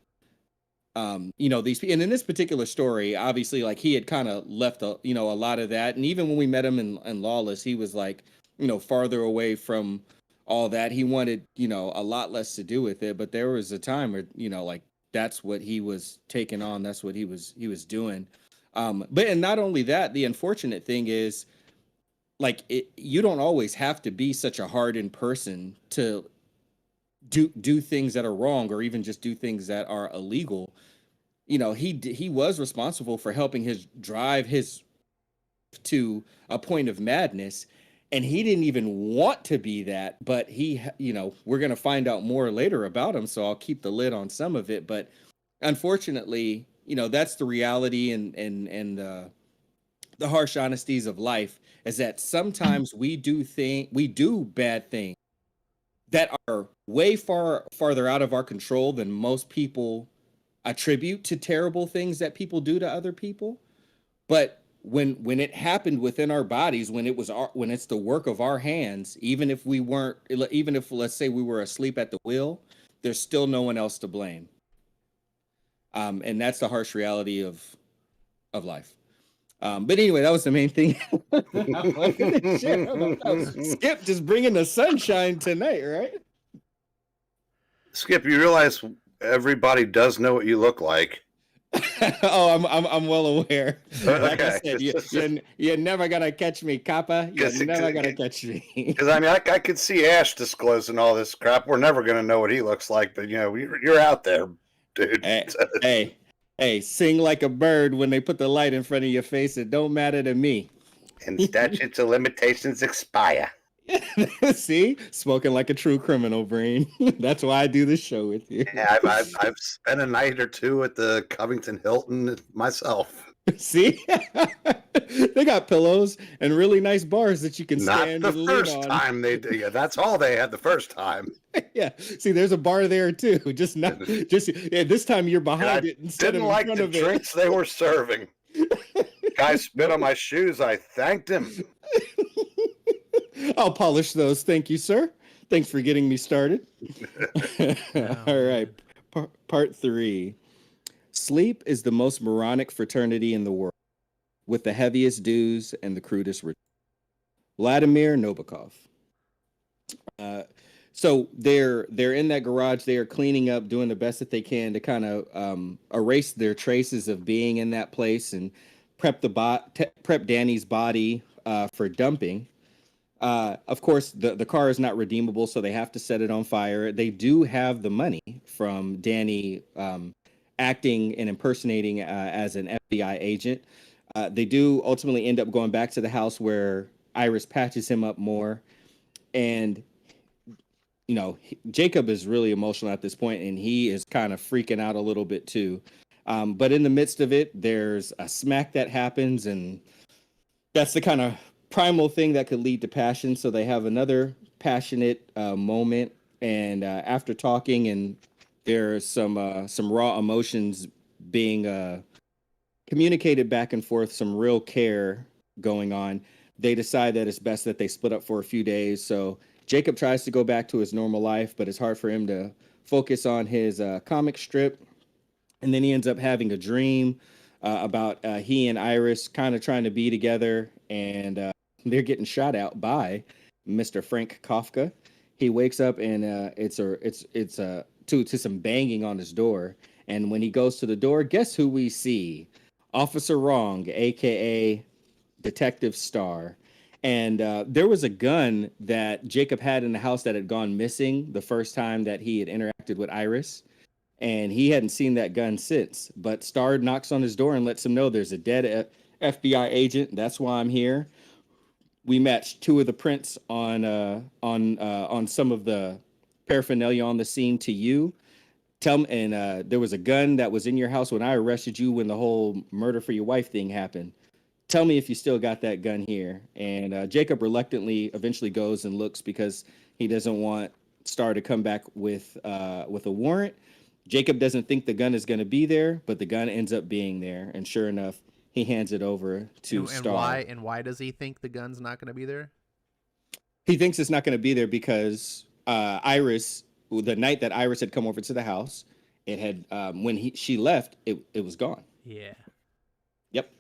these people, and in this particular story, obviously, like he had kind of left a lot of that, and even when we met him in Lawless, he was like farther away from all that. He wanted, a lot less to do with it. But there was a time where, like that's what he was taking on. That's what he was doing. But and not only that, the unfortunate thing is, like, you don't always have to be such a hardened person to do things that are wrong, or even just do things that are illegal. He was responsible for helping his drive his to a point of madness, and he didn't even want to be that. But we're going to find out more later about him, so I'll keep the lid on some of it. But unfortunately, that's the reality, and the harsh honesties of life, is that sometimes we do bad things that are way farther out of our control than most people attribute to terrible things that people do to other people. But when it happened within our bodies, when it's the work of our hands, even if let's say we were asleep at the wheel, there's still no one else to blame. And that's the harsh reality of life. But anyway, that was the main thing I wanted to share about. Skip just bringing the sunshine tonight, right? Skip, you realize everybody does know what you look like. Oh, I'm well aware. Like I Okay. said, you're never gonna catch me, Kappa. You're never gonna catch me. Because I could see Ash disclosing all this crap. We're never gonna know what he looks like, but you're out there, dude. Hey, sing like a bird when they put the light in front of your face. It don't matter to me. And statutes of limitations expire. See, spoken like a true criminal, Brain. That's why I do this show with you. Yeah, I've spent a night or two at the Covington Hilton myself. See, they got pillows and really nice bars that you can Not stand the and lean first on. time they do. Yeah, that's all they had the first time. Yeah, see, there's a bar there too. This time you're behind it instead of in front of it. Didn't like the drinks they were serving. Guy spit on my shoes. I thanked him. I'll polish those. Thank you, sir. Thanks for getting me started. All right. Part 3. Sleep is the most moronic fraternity in the world, with the heaviest dues and the crudest return. Vladimir Nabokov. So they're in that garage. They are cleaning up, doing the best that they can to kind of erase their traces of being in that place and prep Danny's body for dumping. Of course, the car is not redeemable, so they have to set it on fire. They do have the money from Danny acting and impersonating as an FBI agent. They do ultimately end up going back to the house where Iris patches him up more. And, Jacob is really emotional at this point, and he is kind of freaking out a little bit too. But in the midst of it, there's a smack that happens, and that's the kind of primal thing that could lead to passion. So they have another passionate moment, and after talking, and there's some raw emotions being communicated back and forth, some real care going on. They decide that it's best that they split up for a few days. So Jacob tries to go back to his normal life, but it's hard for him to focus on his comic strip. And then he ends up having a dream about he and Iris kind of trying to be together, and they're getting shot out by Mr. Frank Kafka. He wakes up, and it's to some banging on his door. And when he goes to the door, guess who we see? Officer Wrong, aka Detective Star. And there was a gun that Jacob had in the house that had gone missing the first time that he had interacted with Iris. And he hadn't seen that gun since. But Star knocks on his door and lets him know there's a dead FBI agent. That's why I'm here. We matched 2 of the prints on some of the paraphernalia on the scene to you. There was a gun that was in your house when I arrested you when the whole murder for your wife thing happened. Tell me if you still got that gun here. And Jacob reluctantly eventually goes and looks because he doesn't want Star to come back with a warrant. Jacob doesn't think the gun is going to be there, but the gun ends up being there. And sure enough, he hands it over to Star. Why does he think the gun's not going to be there? He thinks it's not going to be there because Iris, the night that Iris had come over to the house, it had when she left, it was gone. Yeah. Yep.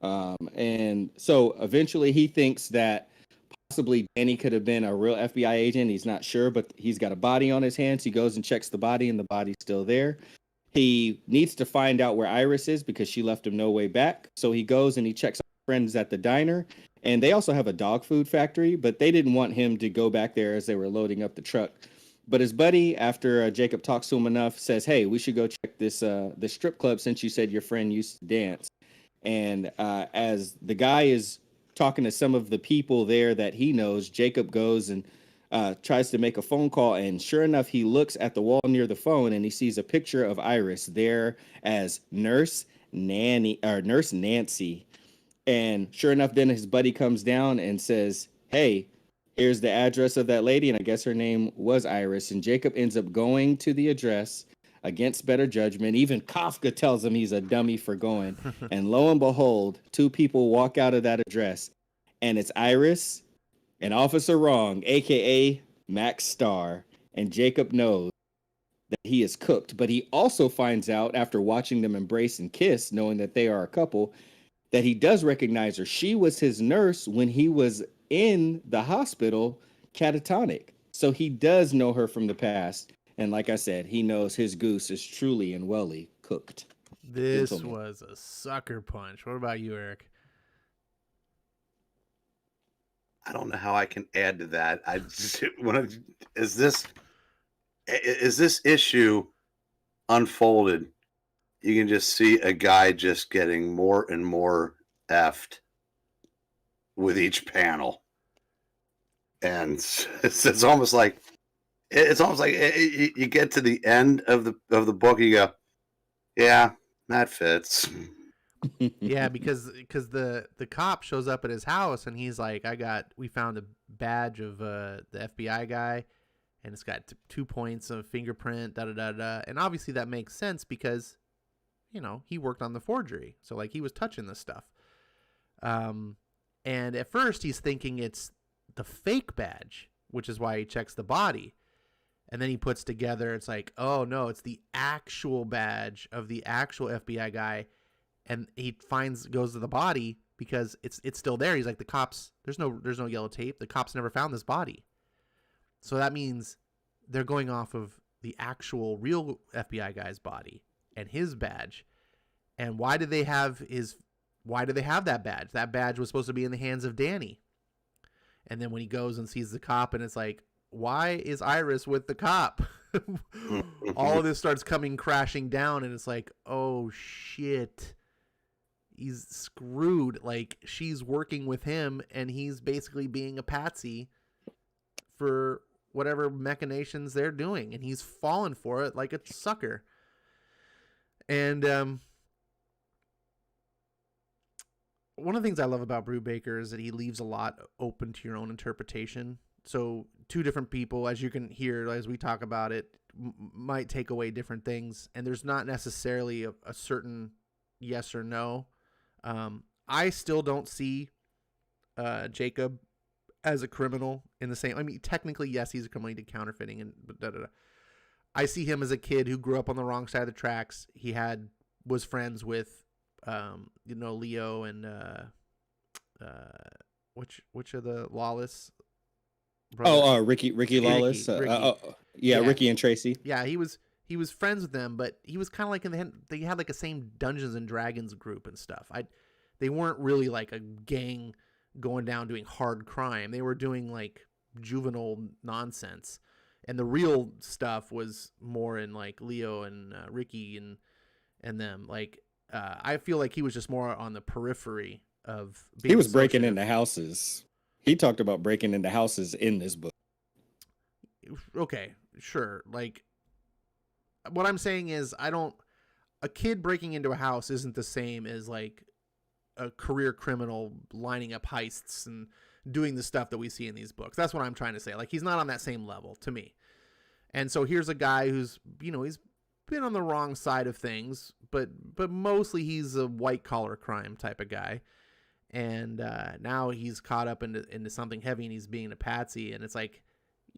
And so eventually he thinks that possibly Danny could have been a real FBI agent. He's not sure, but he's got a body on his hands. He goes and checks the body, and the body's still there. He needs to find out where Iris is because she left him no way back. So he goes and he checks on friends at the diner. And they also have a dog food factory, but they didn't want him to go back there as they were loading up the truck. But his buddy, after Jacob talks to him enough, says, hey, we should go check this strip club since you said your friend used to dance. And as the guy is talking to some of the people there that he knows, Jacob goes and tries to make a phone call. And sure enough, he looks at the wall near the phone and he sees a picture of Iris there as Nurse Nancy. And sure enough, then his buddy comes down and says, hey, here's the address of that lady. And I guess her name was Iris. And Jacob ends up going to the address against better judgment. Even Kafka tells him he's a dummy for going. And lo and behold, two people walk out of that address. And it's Iris and Officer Wrong, a.k.a. Max Starr. And Jacob knows that he is cooked. But he also finds out after watching them embrace and kiss, knowing that they are a couple, that he does recognize her. She was his nurse when he was in the hospital catatonic. So he does know her from the past. And like I said, he knows his goose is truly and welly cooked. This was a sucker punch. What about you, Eric? I don't know how I can add to that. I just is this issue unfolded? You can just see a guy just getting more and more effed with each panel, and it's almost like you get to the end of the book, you go, yeah, that fits. Yeah, because the cop shows up at his house and he's like, we found a badge of the FBI guy, and it's got 2 points of fingerprint, da da da da, and obviously that makes sense because, you know, he worked on the forgery, so like he was touching this stuff. And at first he's thinking it's the fake badge, which is why he checks the body. And then he puts together, it's like, oh no, it's the actual badge of the actual FBI guy. And he goes to the body because it's still there. He's like, the cops, there's no yellow tape. The cops never found this body. So that means they're going off of the actual real FBI guy's body and his badge. And why do they have that badge? That badge was supposed to be in the hands of Danny. And then when he goes and sees the cop, and it's like, why is Iris with the cop? All of this starts coming crashing down, and it's like, oh shit, he's screwed. Like, she's working with him, and he's basically being a patsy for whatever machinations they're doing, and he's fallen for it like a sucker. And one of the things I love about Brubaker is that he leaves a lot open to your own interpretation. So two different people, as you can hear, as we talk about it, might take away different things. And there's not necessarily a certain yes or no. I still don't see Jacob as a criminal in the same. I mean, technically, yes, he's a criminal. He did counterfeiting and da-da-da. I see him as a kid who grew up on the wrong side of the tracks. He was friends with, Leo and which of the Lawless brothers? Ricky Lawless. Ricky. Yeah, Ricky and Tracy. Yeah, he was friends with them, but he was kind of like they had like a same Dungeons and Dragons group and stuff. They weren't really like a gang going down doing hard crime. They were doing like juvenile nonsense, and the real stuff was more in like Leo and Ricky and them. Like I feel like he was just more on the periphery of being he was breaking into houses. He talked about breaking into houses in this book. Okay, sure. Like, what I'm saying is a kid breaking into a house isn't the same as like a career criminal lining up heists and doing the stuff that we see in these books. That's what I'm trying to say. Like, he's not on that same level to me. And so here's a guy who's, he's been on the wrong side of things, but mostly he's a white collar crime type of guy. And now he's caught up into something heavy, and he's being a patsy. And it's like,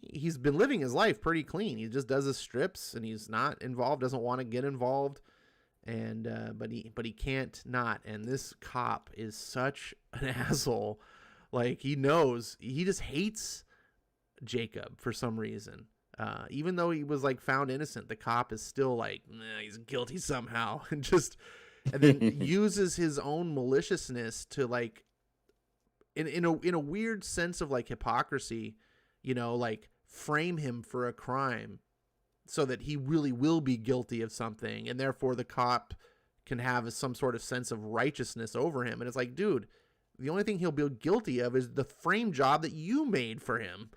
he's been living his life pretty clean. He just does his strips, and he's not involved, doesn't want to get involved. And but he can't not. And this cop is such an asshole. Like, he knows, he just hates Jacob for some reason. Even though he was like found innocent, the cop is still like, nah, he's guilty somehow, and then uses his own maliciousness to like, in a weird sense of like hypocrisy, like frame him for a crime so that he really will be guilty of something, and therefore the cop can have some sort of sense of righteousness over him. And it's like, dude, the only thing he'll be guilty of is the frame job that you made for him.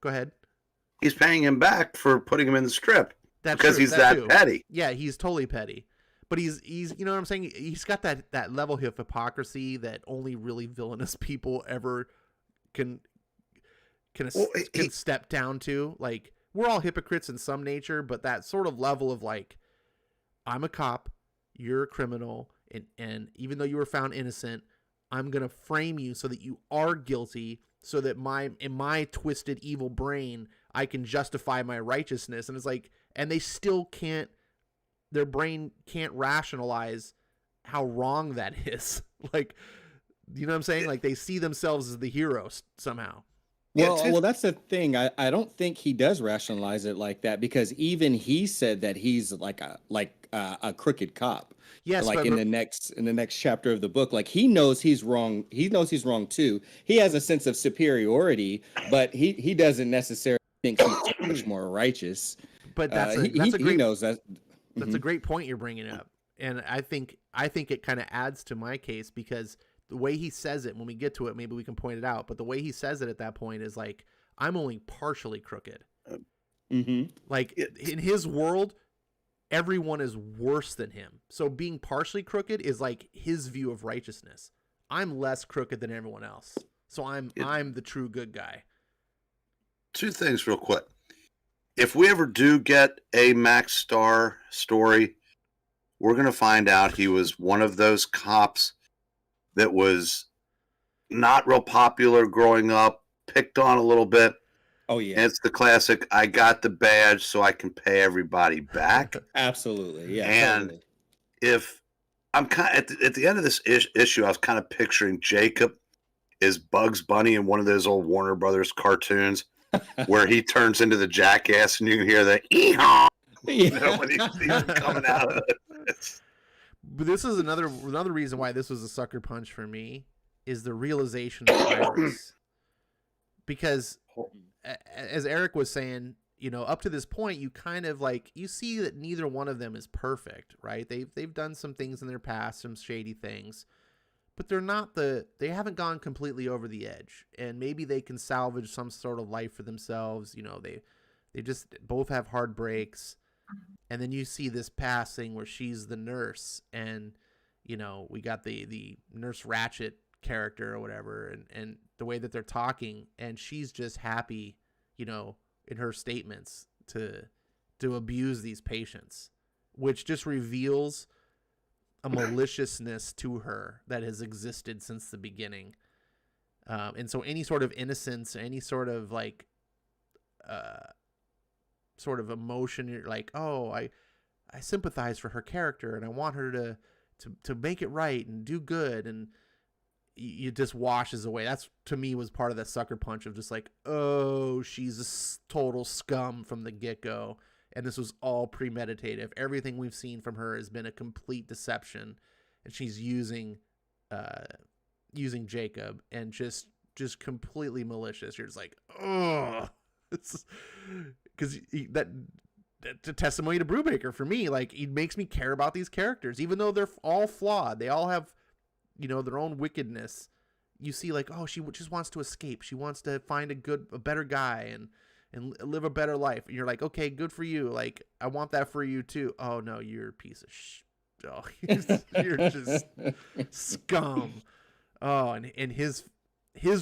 Go ahead. He's paying him back for putting him in the strip. That's because true. he's that too. petty. Yeah, he's totally petty. But he's you know what I'm saying? He's got that level of hypocrisy that only really villainous people ever can step down to. Like, we're all hypocrites in some nature, but that sort of level of like, I'm a cop, you're a criminal, and even though you were found innocent, I'm going to frame you so that you are guilty, so that in my twisted evil brain, I can justify my righteousness. And it's like, and they still can't, their brain can't rationalize how wrong that is. Like, you know what I'm saying? Like, they see themselves as the heroes somehow. Well, that's the thing. I don't think he does rationalize it like that, because even he said that he's like a crooked cop. Yes, like in the next chapter of the book, like he knows he's wrong. He knows he's wrong too. He has a sense of superiority, but he doesn't necessarily think he's so much more righteous. But he knows that. That's a great point you're bringing up, and I think it kind of adds to my case, because the way he says it, when we get to it, maybe we can point it out. But the way he says it at that point is like, I'm only partially crooked. Like, in his world, everyone is worse than him. So being partially crooked is like his view of righteousness. I'm less crooked than everyone else, so I'm the true good guy. Two things real quick. If we ever do get a Max Star story, we're going to find out he was one of those cops that was not real popular growing up, picked on a little bit. Oh, yeah. And it's the classic, I got the badge so I can pay everybody back. Absolutely, yeah. And totally. if I'm kind of, at the end of this issue, I was kind of picturing Jacob is Bugs Bunny in one of those old Warner Brothers cartoons where he turns into the jackass and you can hear the ee-haw when he's coming out of it. But this is another reason why this was a sucker punch for me, is the realization of Iris. Because as Eric was saying, up to this point, you kind of like, you see that neither one of them is perfect, right? They've done some things in their past, some shady things, but they haven't gone completely over the edge, and maybe they can salvage some sort of life for themselves. They just both have hard breaks. And then you see this past thing where she's the nurse, and we got the Nurse Ratchet character or whatever, and the way that they're talking, and she's just happy, in her statements to abuse these patients, which just reveals a maliciousness to her that has existed since the beginning. And so any sort of innocence, any sort of like sort of emotion, you're like, oh, I sympathize for her character, and I want her to make it right and do good, and it just washes away. That's, to me, was part of that sucker punch of just like, oh, she's a total scum from the get-go, and this was all premeditative. Everything we've seen from her has been a complete deception, and she's using Jacob, and just completely malicious. You're just like, oh, because that's a testimony to Brubaker for me. Like, he makes me care about these characters, even though they're all flawed. They all have, their own wickedness. You see, like, oh, she just wants to escape. She wants to find a better guy and live a better life. And you're like, okay, good for you. Like, I want that for you too. Oh no, you're a piece of oh, you're just scum. Oh, and his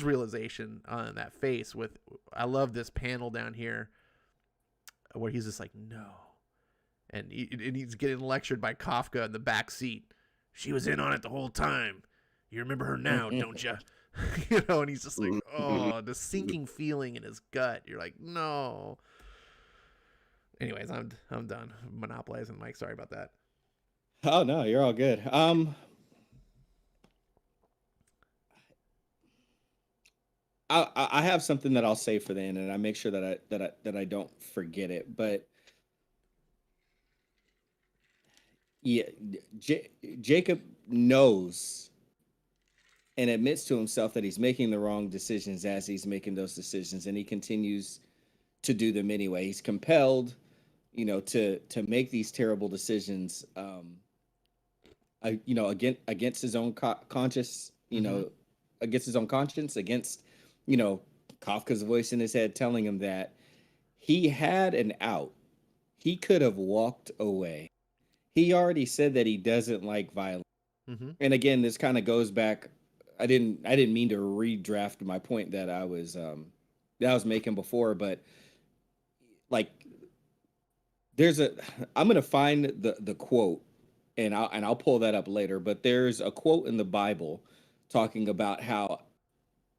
realization on that face with, I love this panel down here where he's just like, no. And he's getting lectured by Kafka in the back seat. She was in on it the whole time. You remember her now, don't you? And he's just like, oh, the sinking feeling in his gut. You're like, no. Anyways, I'm done monopolizing Mike. Sorry about that. Oh no, you're all good. I have something that I'll say for the end, and I make sure that I don't forget it. But yeah, Jacob knows and admits to himself that he's making the wrong decisions as he's making those decisions, and he continues to do them anyway. He's compelled, to make these terrible decisions, against his own conscious, against his own conscience, against, Kafka's voice in his head telling him that he had an out. He could have walked away. He already said that he doesn't like violence. Mm-hmm. And again, this kind of goes back. I didn't mean to redraft my point that I was making before, but like I'm gonna find the quote, and I'll pull that up later. But there's a quote in the Bible talking about how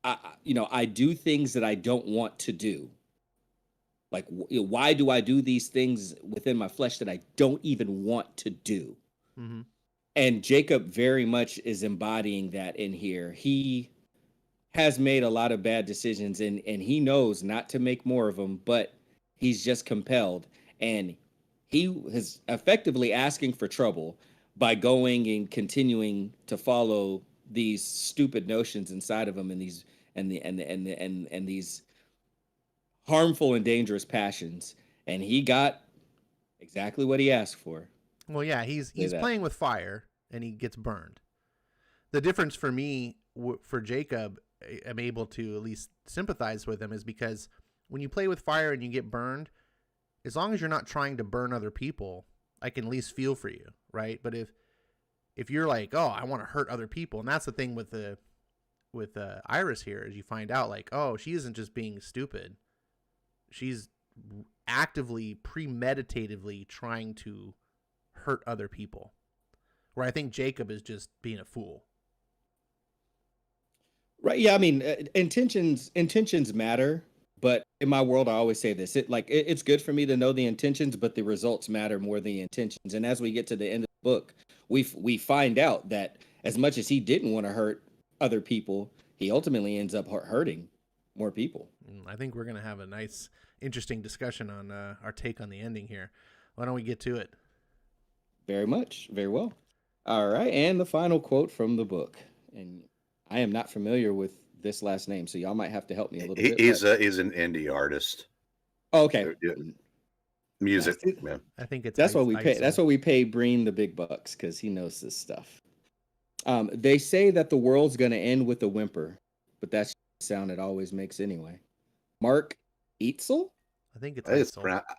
I do things that I don't want to do. Like, why do I do these things within my flesh that I don't even want to do? Mm-hmm. And Jacob very much is embodying that in here. He has made a lot of bad decisions, and he knows not to make more of them, but he's just compelled. And he is effectively asking for trouble by going and continuing to follow these stupid notions inside of him, and these and these harmful and dangerous passions. And he got exactly what he asked for. Well, yeah, he's playing with fire and he gets burned. The difference for me, for Jacob, I'm able to at least sympathize with him, is because when you play with fire and you get burned, as long as you're not trying to burn other people, I can at least feel for you, right? But if you're like, oh, I want to hurt other people, and that's the thing with Iris here, is you find out like, oh, she isn't just being stupid. She's actively, premeditatively trying to hurt other people. Where I think Jacob is just being a fool. Right. Yeah. I mean, intentions matter, but in my world, I always say this: it's good for me to know the intentions, but the results matter more than the intentions. And as we get to the end of the book, we find out that as much as he didn't want to hurt other people, he ultimately ends up hurting more people. I think we're gonna have a nice, interesting discussion on our take on the ending here. Why don't we get to it? Very much. Very well. All right. And the final quote from the book. And I am not familiar with this last name, so y'all might have to help me a little bit. He's an indie artist. Oh, okay. Music. Yeah. I think that's what we pay. That's what we pay Breen the big bucks, because he knows this stuff. They say that the world's going to end with a whimper, but that's the sound it always makes anyway. Mark Eitzel? I think it's Eitzel.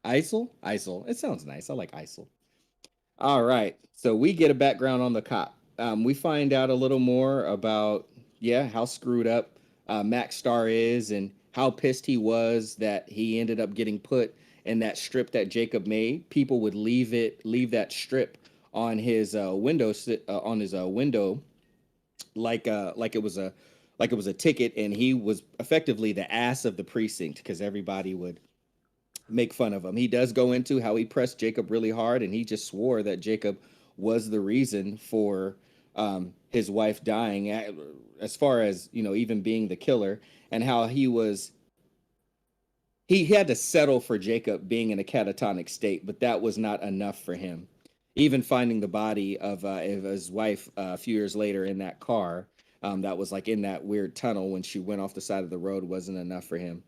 Isel. It sounds nice. I like Isel. All right. So we get a background on the cop. We find out a little more about, how screwed up Max Starr is, and how pissed he was that he ended up getting put in that strip that Jacob made. People would leave that strip on his window, like it was a ticket, and he was effectively the ass of the precinct because everybody would make fun of him. He does go into how he pressed Jacob really hard, and he just swore that Jacob was the reason for his wife dying, as far as even being the killer, and how he had to settle for Jacob being in a catatonic state, but that was not enough for him. Even finding the body of his wife a few years later in that car, that was like in that weird tunnel when she went off the side of the road, wasn't enough for him.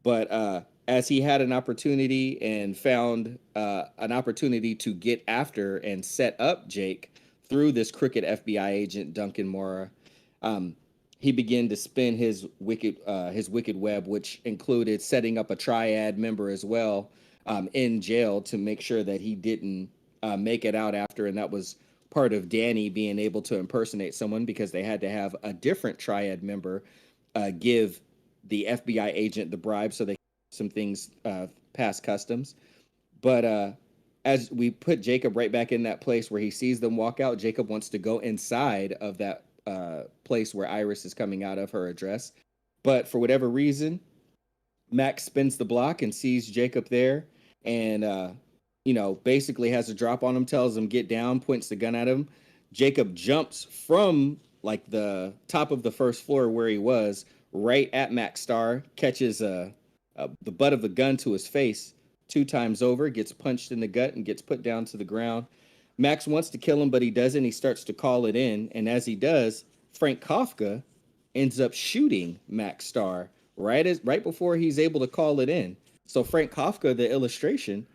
But as he had an opportunity and found an opportunity to get after and set up Jake through this crooked FBI agent, Duncan Mora, he began to spin his wicked web, which included setting up a triad member as well in jail to make sure that he didn't make it out after. And that was part of Danny being able to impersonate someone, because they had to have a different triad member give the FBI agent the bribe so they could some things past customs. But as we put Jacob right back in that place where he sees them walk out, Jacob wants to go inside of that place where Iris is coming out of her address. But for whatever reason, Max spins the block and sees Jacob there, and basically has a drop on him, tells him get down, points the gun at him. Jacob jumps from like the top of the first floor where he was, right at Max Star, catches the butt of the gun to his face 2 times over, gets punched in the gut, and gets put down to the ground. Max wants to kill him, but he doesn't. He starts to call it in, and as he does, Frank Kafka ends up shooting Max Star right before he's able to call it in. So Frank Kafka, the illustration,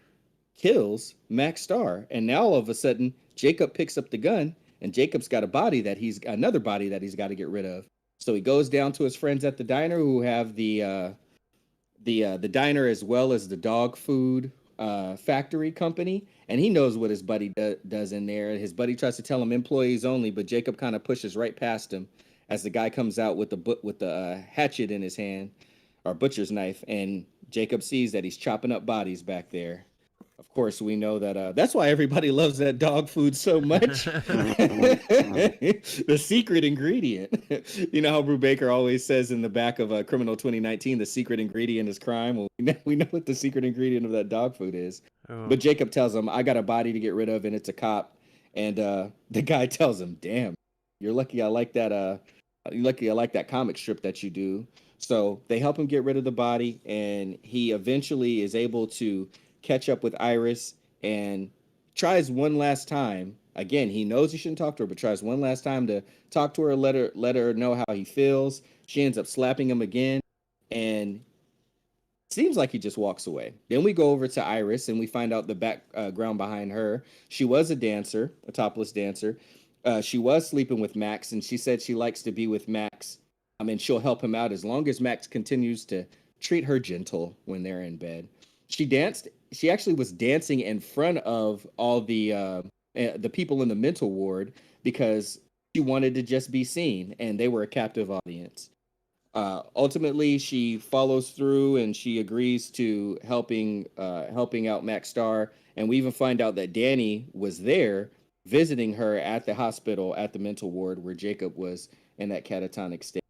kills Max Star, and now all of a sudden Jacob picks up the gun, and Jacob's got another body that he's got to get rid of. So he goes down to his friends at the diner who have the diner as well as the dog food factory company, and he knows what his buddy does in there. His buddy tries to tell him employees only, but Jacob kind of pushes right past him as the guy comes out with the hatchet in his hand, or butcher's knife, and Jacob sees that he's chopping up bodies back there. Of course, we know that that's why everybody loves that dog food so much. The secret ingredient. You know how Brubaker always says in the back of Criminal 2019, the secret ingredient is crime? Well, we know what the secret ingredient of that dog food is. Oh. But Jacob tells him, I got a body to get rid of, and it's a cop. And the guy tells him, damn, you're lucky I like that. You're lucky I like that comic strip that you do. So they help him get rid of the body, and he eventually is able to catch up with Iris and tries one last time. Again, he knows he shouldn't talk to her, but tries one last time to talk to her, let her know how he feels. She ends up slapping him again, and seems like he just walks away. Then we go over to Iris, and we find out the background behind her. She was a dancer, a topless dancer. She was sleeping with Max, and she said she likes to be with Max. And she'll help him out as long as Max continues to treat her gentle when they're in bed. She actually was dancing in front of all the people in the mental ward because she wanted to just be seen, and they were a captive audience. Ultimately, she follows through, and she agrees to helping out Max Star. And we even find out that Danny was there visiting her at the hospital, at the mental ward where Jacob was in that catatonic state.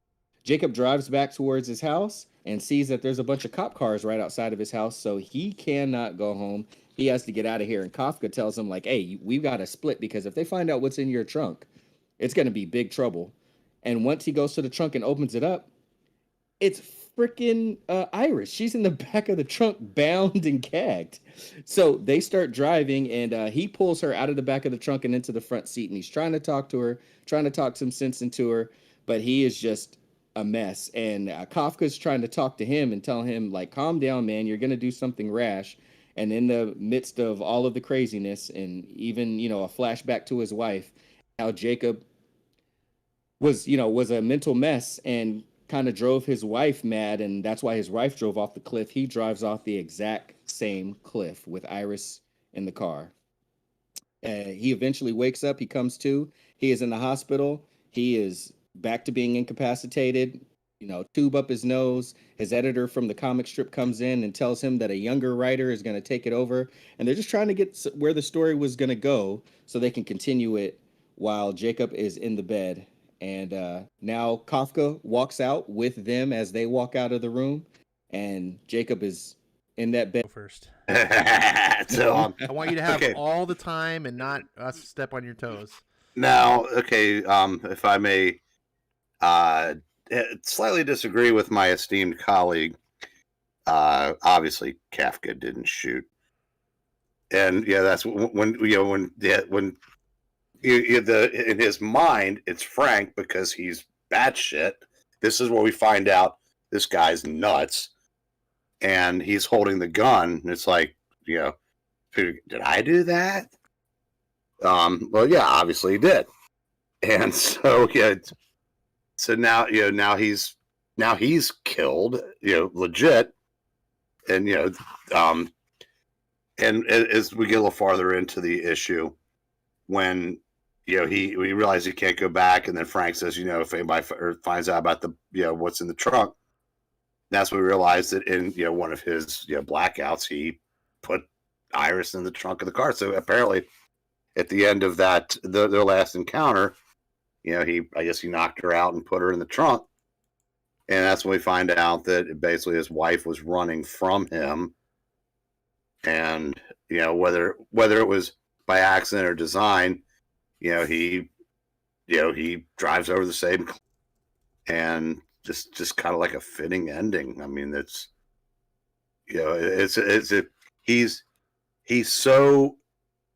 Jacob drives back towards his house and sees that there's a bunch of cop cars right outside of his house, so he cannot go home. He has to get out of here, and Kafka tells him, like, hey, we've got to split, because if they find out what's in your trunk, it's going to be big trouble. And once he goes to the trunk and opens it up, it's freaking Iris. She's in the back of the trunk, bound and gagged. So they start driving, and he pulls her out of the back of the trunk and into the front seat, and he's trying to talk to her, trying to talk some sense into her, but he is just a mess. And Kafka's trying to talk to him and tell him, like, calm down, man, you're going to do something rash. And in the midst of all of the craziness, and even, a flashback to his wife, how Jacob was a mental mess and kind of drove his wife mad, and that's why his wife drove off the cliff. He drives off the exact same cliff with Iris in the car. He eventually wakes up. He comes to. He is in the hospital. He is back to being incapacitated, tube up his nose. His editor from the comic strip comes in and tells him that a younger writer is going to take it over. And they're just trying to get where the story was going to go so they can continue it while Jacob is in the bed. And now Kafka walks out with them as they walk out of the room. And Jacob is in that bed first. So I want you to have all the time and not us step on your toes. Now, if I may slightly disagree with my esteemed colleague, obviously Kafka didn't shoot. And that's when in his mind, it's Frank because he's batshit. This is where we find out this guy's nuts, and he's holding the gun. And it's like, did I do that? Well, yeah, obviously he did. And so, so now, now he's killed, legit. And, and as we get a little farther into the issue, when, we realize he can't go back. And then Frank says, if anybody finds out about the, what's in the trunk, that's when we realize that in, one of his, blackouts, he put Iris in the trunk of the car. So apparently at the end of that, their last encounter, I guess he knocked her out and put her in the trunk. And that's when we find out that basically his wife was running from him. And, whether it was by accident or design, he he drives over the same, and just kind of like a fitting ending. I mean, it's he's so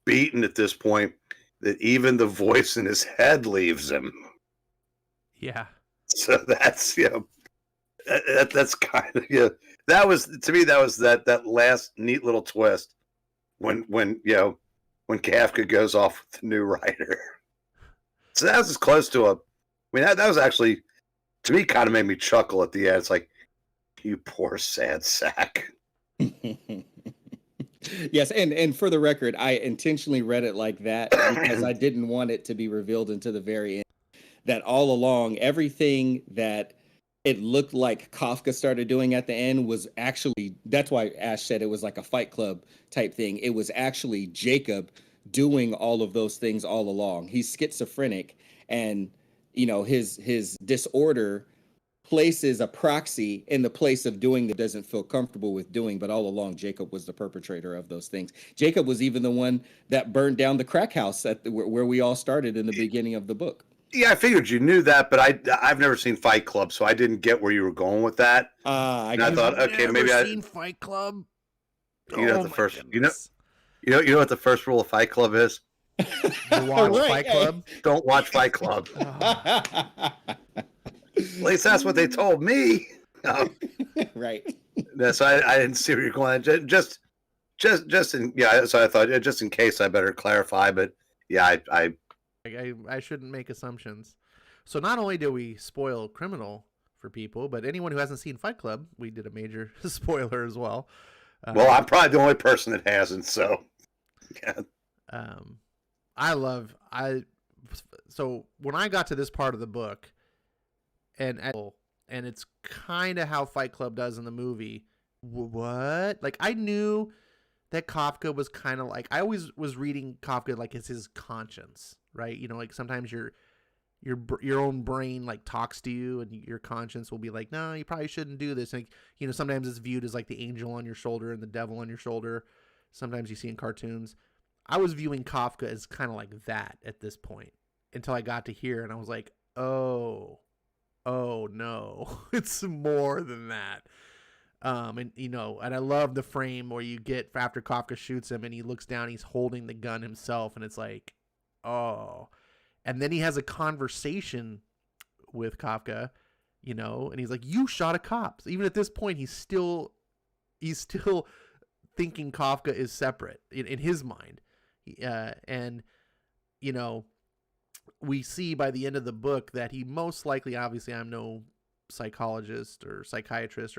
beaten at this point that even the voice in his head leaves him. Yeah. So that's that's kind of that was, to me, that last neat little twist when Kafka goes off with the new writer. So that was as close to that was actually, to me, kind of made me chuckle at the end. It's like, you poor sad sack. Yes, and for the record, I intentionally read it like that because I didn't want it to be revealed until the very end that all along, everything that it looked like Kafka started doing at the end was actually, that's why Ash said it was like a Fight Club type thing. It was actually Jacob doing all of those things all along. He's schizophrenic, and his disorder places a proxy in the place of doing that doesn't feel comfortable with doing, but all along Jacob was the perpetrator of those things. Jacob was even the one that burned down the crack house where we all started in the beginning of the book. Yeah, I figured you knew that, but I've never seen Fight Club, so I didn't get where you were going with that. I thought, okay, maybe seen Fight Club. What the first rule of Fight Club is? You watch Fight Club? Don't watch Fight Club. Oh. At least that's what they told me. Right. So I didn't see where you're going. Just in, so I thought, just in case, I better clarify. But yeah, I shouldn't make assumptions. So not only do we spoil Criminal for people, but anyone who hasn't seen Fight Club, we did a major spoiler as well. Well, I'm probably the only person that hasn't. So yeah. So when I got to this part of the book, and it's kind of how Fight Club does in the movie. What? Like, I knew that Kafka was kind of like, I always was reading Kafka like it's his conscience, right? Like sometimes your own brain like talks to you, and your conscience will be like, no, you probably shouldn't do this. Like, sometimes it's viewed as like the angel on your shoulder and the devil on your shoulder. Sometimes you see in cartoons. I was viewing Kafka as kind of like that at this point until I got to here, and I was like, oh no, it's more than that. And I love the frame where you get after Kafka shoots him and he looks down, he's holding the gun himself, and it's like, oh. And then he has a conversation with Kafka, and he's like, you shot a cop. So even at this point, he's still thinking Kafka is separate in his mind. And we see by the end of the book that he most likely, obviously I'm no psychologist or psychiatrist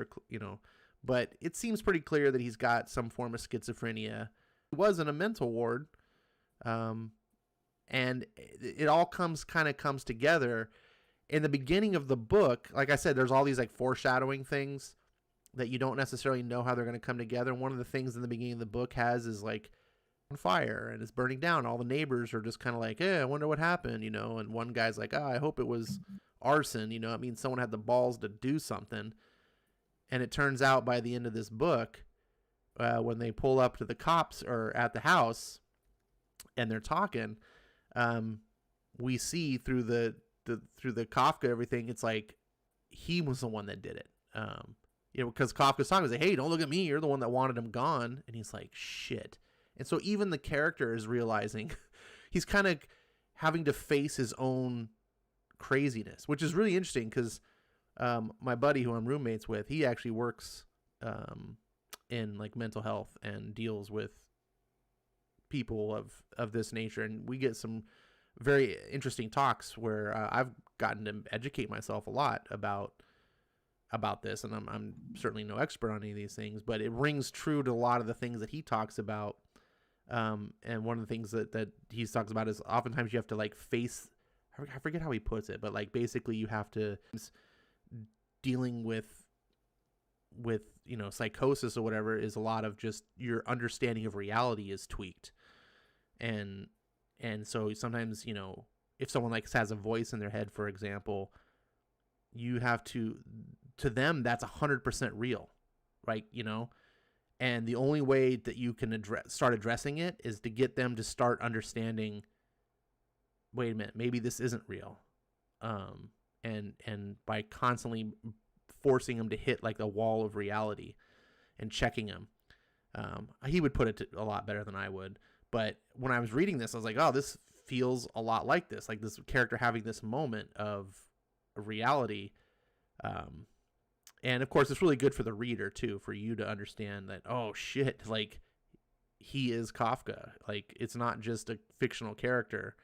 but it seems pretty clear that he's got some form of schizophrenia. He was in a mental ward. And it all comes together in the beginning of the book. Like I said, there's all these like foreshadowing things that you don't necessarily know how they're going to come together. And one of the things in the beginning of the book is like on fire and it's burning down. All the neighbors are just kind of like, I wonder what happened, and one guy's like, I hope it was arson. It means someone had the balls to do something. And it turns out by the end of this book, when they pull up to the cops or at the house and they're talking, we see through the Kafka, everything, it's like he was the one that did it. Because Kafka's talking, he's like, hey, don't look at me, you're the one that wanted him gone. And he's like, shit. And so even the character is realizing he's kind of having to face his own craziness, which is really interesting because my buddy who I'm roommates with, he actually works in like mental health and deals with people of this nature. And we get some very interesting talks where I've gotten to educate myself a lot about this. And I'm certainly no expert on any of these things, but it rings true to a lot of the things that he talks about. And one of the things that he talks about is oftentimes you have to like face, I forget how he puts it, but like basically you have to dealing with psychosis or whatever is a lot of just your understanding of reality is tweaked. And so sometimes, if someone like has a voice in their head, for example, you have to them, that's 100% real, right? And the only way that you can start addressing it is to get them to start understanding wait a minute, maybe this isn't real. And by constantly forcing him to hit like the wall of reality and checking him, he would put it a lot better than I would. But when I was reading this, I was like, oh, this feels a lot like this character having this moment of reality. And of course, it's really good for the reader too, for you to understand that, oh shit, like he is Kafka. Like it's not just a fictional character.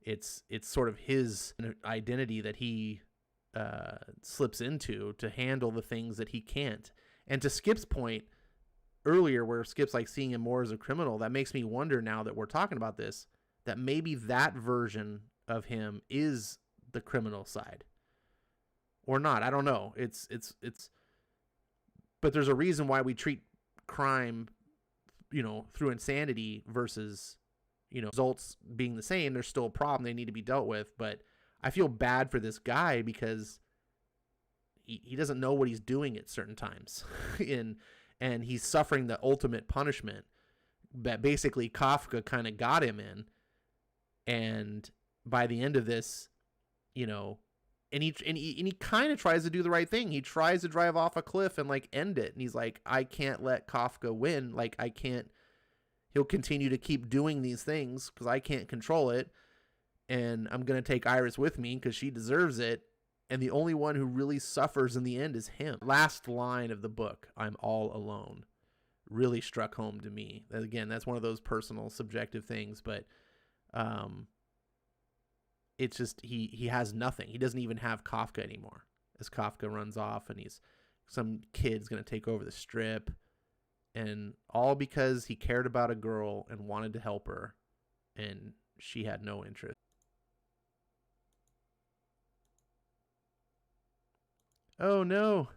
It's sort of his identity that he slips into to handle the things that he can't. And to Skip's point earlier, where Skip's like seeing him more as a criminal, that makes me wonder, now that we're talking about this, that maybe that version of him is the criminal side or not. I don't know. It's but there's a reason why we treat crime, through insanity versus, results being the same. There's still a problem they need to be dealt with. But I feel bad for this guy because he doesn't know what he's doing at certain times. And he's suffering the ultimate punishment that basically Kafka kind of got him in. And by the end of this, and he kind of tries to do the right thing. He tries to drive off a cliff and like end it. And he's like, I can't let Kafka win. Like he'll continue to keep doing these things because I can't control it. And I'm going to take Iris with me because she deserves it. And the only one who really suffers in the end is him. Last line of the book, I'm all alone, really struck home to me. Again, that's one of those personal, subjective things, but it's just he has nothing. He doesn't even have Kafka anymore as Kafka runs off, and some kid's going to take over the strip, and all because he cared about a girl and wanted to help her, and she had no interest. Oh no.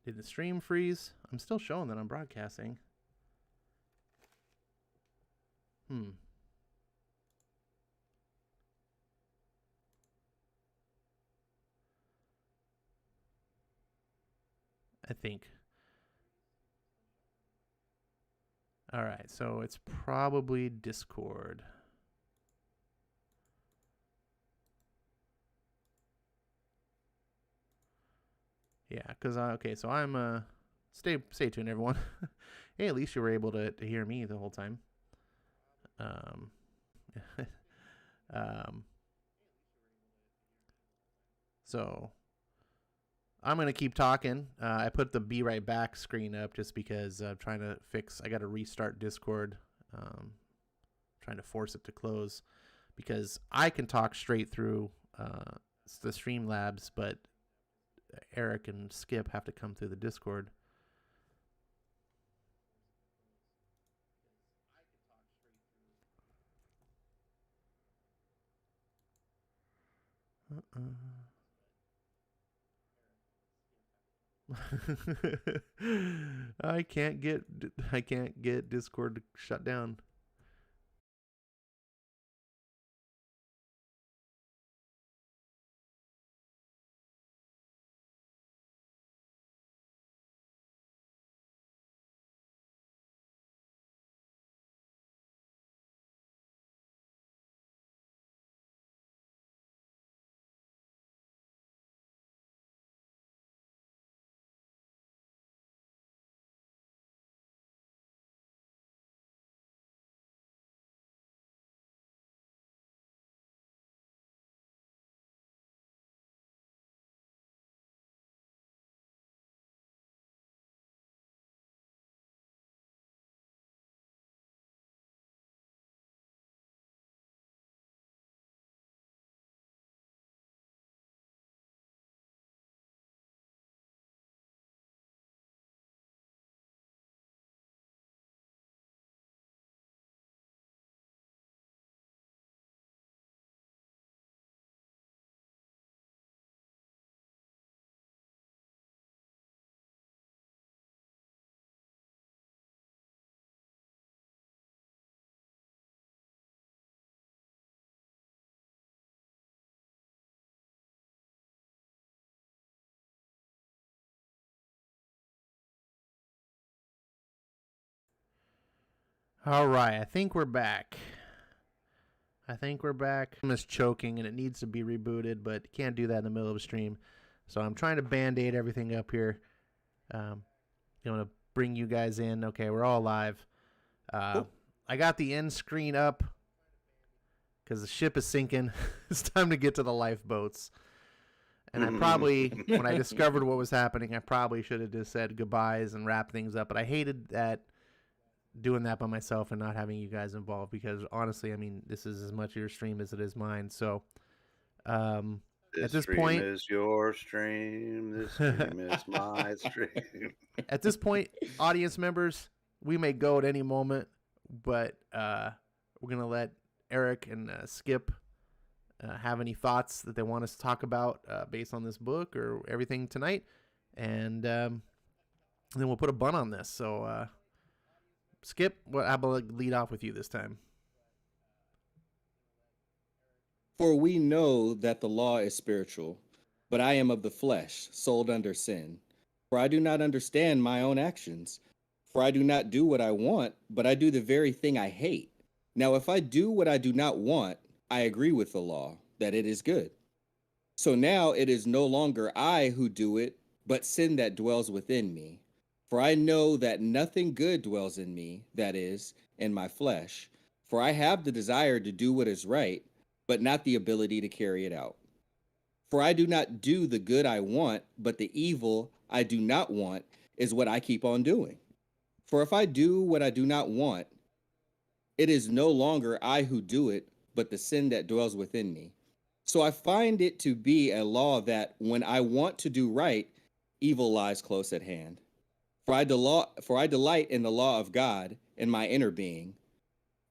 Did the stream freeze? I'm still showing that I'm broadcasting. I think. All right, so it's probably Discord. Yeah, because okay, so I'm stay tuned, everyone. Hey, at least you were able to hear me the whole time. So I'm gonna keep talking. I put the "Be Right Back" screen up just because I'm trying to fix. I got to restart Discord. Trying to force it to close because I can talk straight through the Streamlabs, but Eric and Skip have to come through the Discord. I can't get Discord to shut down. All right, I think we're back. I'm just choking and it needs to be rebooted, but can't do that in the middle of a stream. So I'm trying to band-aid everything up here. To bring you guys in. Okay, we're all live. Cool. I got the end screen up because the ship is sinking. It's time to get to the lifeboats. And I probably, when I discovered what was happening, I probably should have just said goodbyes and wrapped things up. But I hated doing that by myself and not having you guys involved because honestly, I mean, this is as much your stream as it is mine. So at this point, is your stream. This stream is my stream. At this point, audience members, we may go at any moment, but we're gonna let Eric and Skip have any thoughts that they want us to talk about based on this book or everything tonight, and then we'll put a bun on this. So, Skip, how about lead off with you this time? For we know that the law is spiritual, but I am of the flesh, sold under sin. For I do not understand my own actions. For I do not do what I want, but I do the very thing I hate. Now, if I do what I do not want, I agree with the law, that it is good. So now it is no longer I who do it, but sin that dwells within me. For I know that nothing good dwells in me, that is, in my flesh. For I have the desire to do what is right, but not the ability to carry it out. For I do not do the good I want, but the evil I do not want is what I keep on doing. For if I do what I do not want, it is no longer I who do it, but the sin that dwells within me. So I find it to be a law that when I want to do right, evil lies close at hand. For I delight in the law of God in my inner being,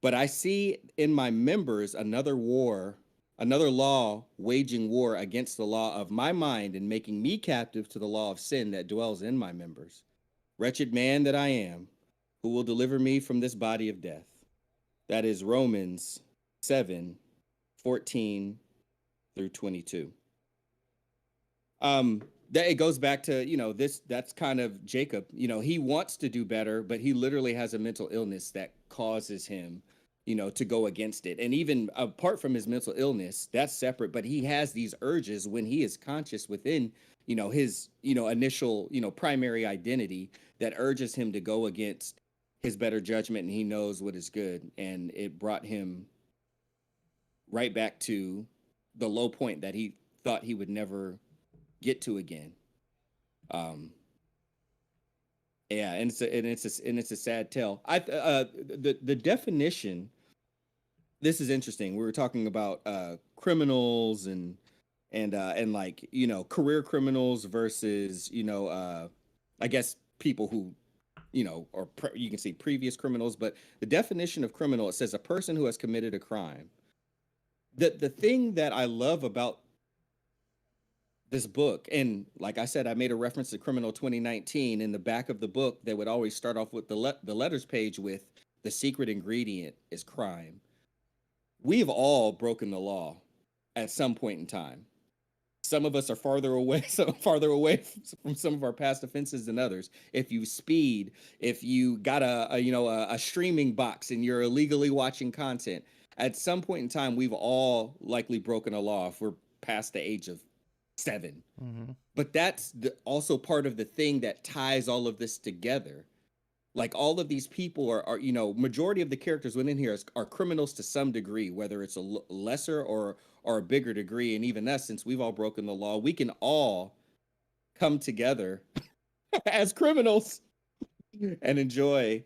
but I see in my members another law waging war against the law of my mind and making me captive to the law of sin that dwells in my members. Wretched man that I am, who will deliver me from this body of death? That is Romans 7:14 through 22. That it goes back to, that's kind of Jacob. He wants to do better, but he literally has a mental illness that causes him to go against it. And even apart from his mental illness, that's separate, but he has these urges when he is conscious within, his, initial, primary identity that urges him to go against his better judgment, and he knows what is good. And it brought him right back to the low point that he thought he would never get to again. Yeah, and it's a sad tale. The definition. This is interesting. We were talking about criminals and like career criminals versus I guess people who or you can say previous criminals. But the definition of criminal, it says a person who has committed a crime. The thing that I love about this book, and like I said, I made a reference to Criminal 2019. In the back of the book, they would always start off with the letters page with the secret ingredient is crime. We've all broken the law at some point in time. Some of us are farther away from some of our past offenses than others. If you speed, if you got a streaming box and you're illegally watching content, at some point in time, we've all likely broken a law if we're past the age of 7. Mm-hmm. But that's also part of the thing that ties all of this together. Like all of these people are majority of the characters within here are criminals to some degree, whether it's a lesser or a bigger degree. And even us, since we've all broken the law, we can all come together as criminals and enjoy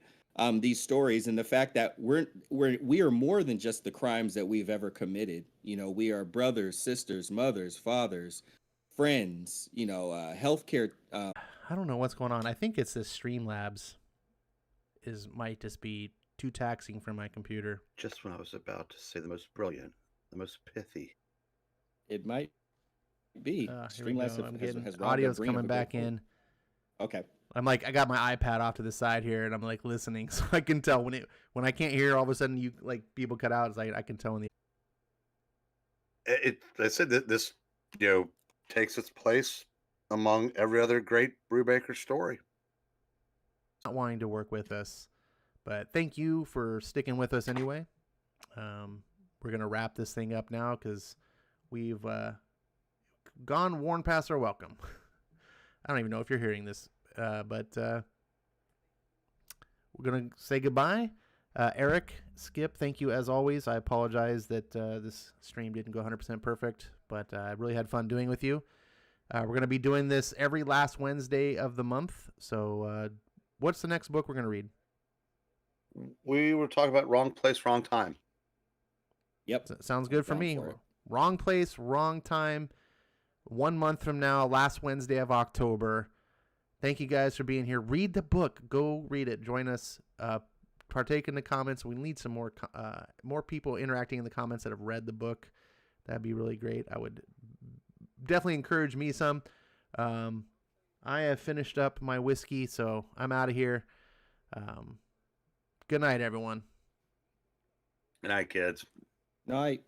these stories. And the fact that we are more than just the crimes that we've ever committed. We are brothers, sisters, mothers, fathers, friends, healthcare. I don't know what's going on. I think it's this Streamlabs might just be too taxing for my computer. Just when I was about to say the most brilliant, the most pithy. It might be. Streamlabs I'm getting audio's coming back in. Okay. I'm like, I got my iPad off to the side here, and I'm like listening, so I can tell when I can't hear. All of a sudden, you like people cut out. It's like I can tell when I said that this takes its place among every other great Brubaker story. not wanting to work with us, But thank you for sticking with us anyway. We're going to wrap this thing up now because we've worn past our welcome. I don't even know if you're hearing this, but we're going to say goodbye. Eric, Skip, thank you as always. I apologize that this stream didn't go 100% perfect, but I really had fun doing with you. We're going to be doing this every last Wednesday of the month. So what's the next book we're going to read? We were talking about Wrong Place, Wrong Time. Yep. Sounds good for me. Wrong Place, Wrong Time. 1 month from now, last Wednesday of October. Thank you guys for being here. Read the book. Go read it. Join us. Partake in the comments. We need some more people interacting in the comments that have read the book. That'd be really great. I would definitely encourage me some. I have finished up my whiskey, so I'm out of here. Good night, everyone. Good night, kids. Night.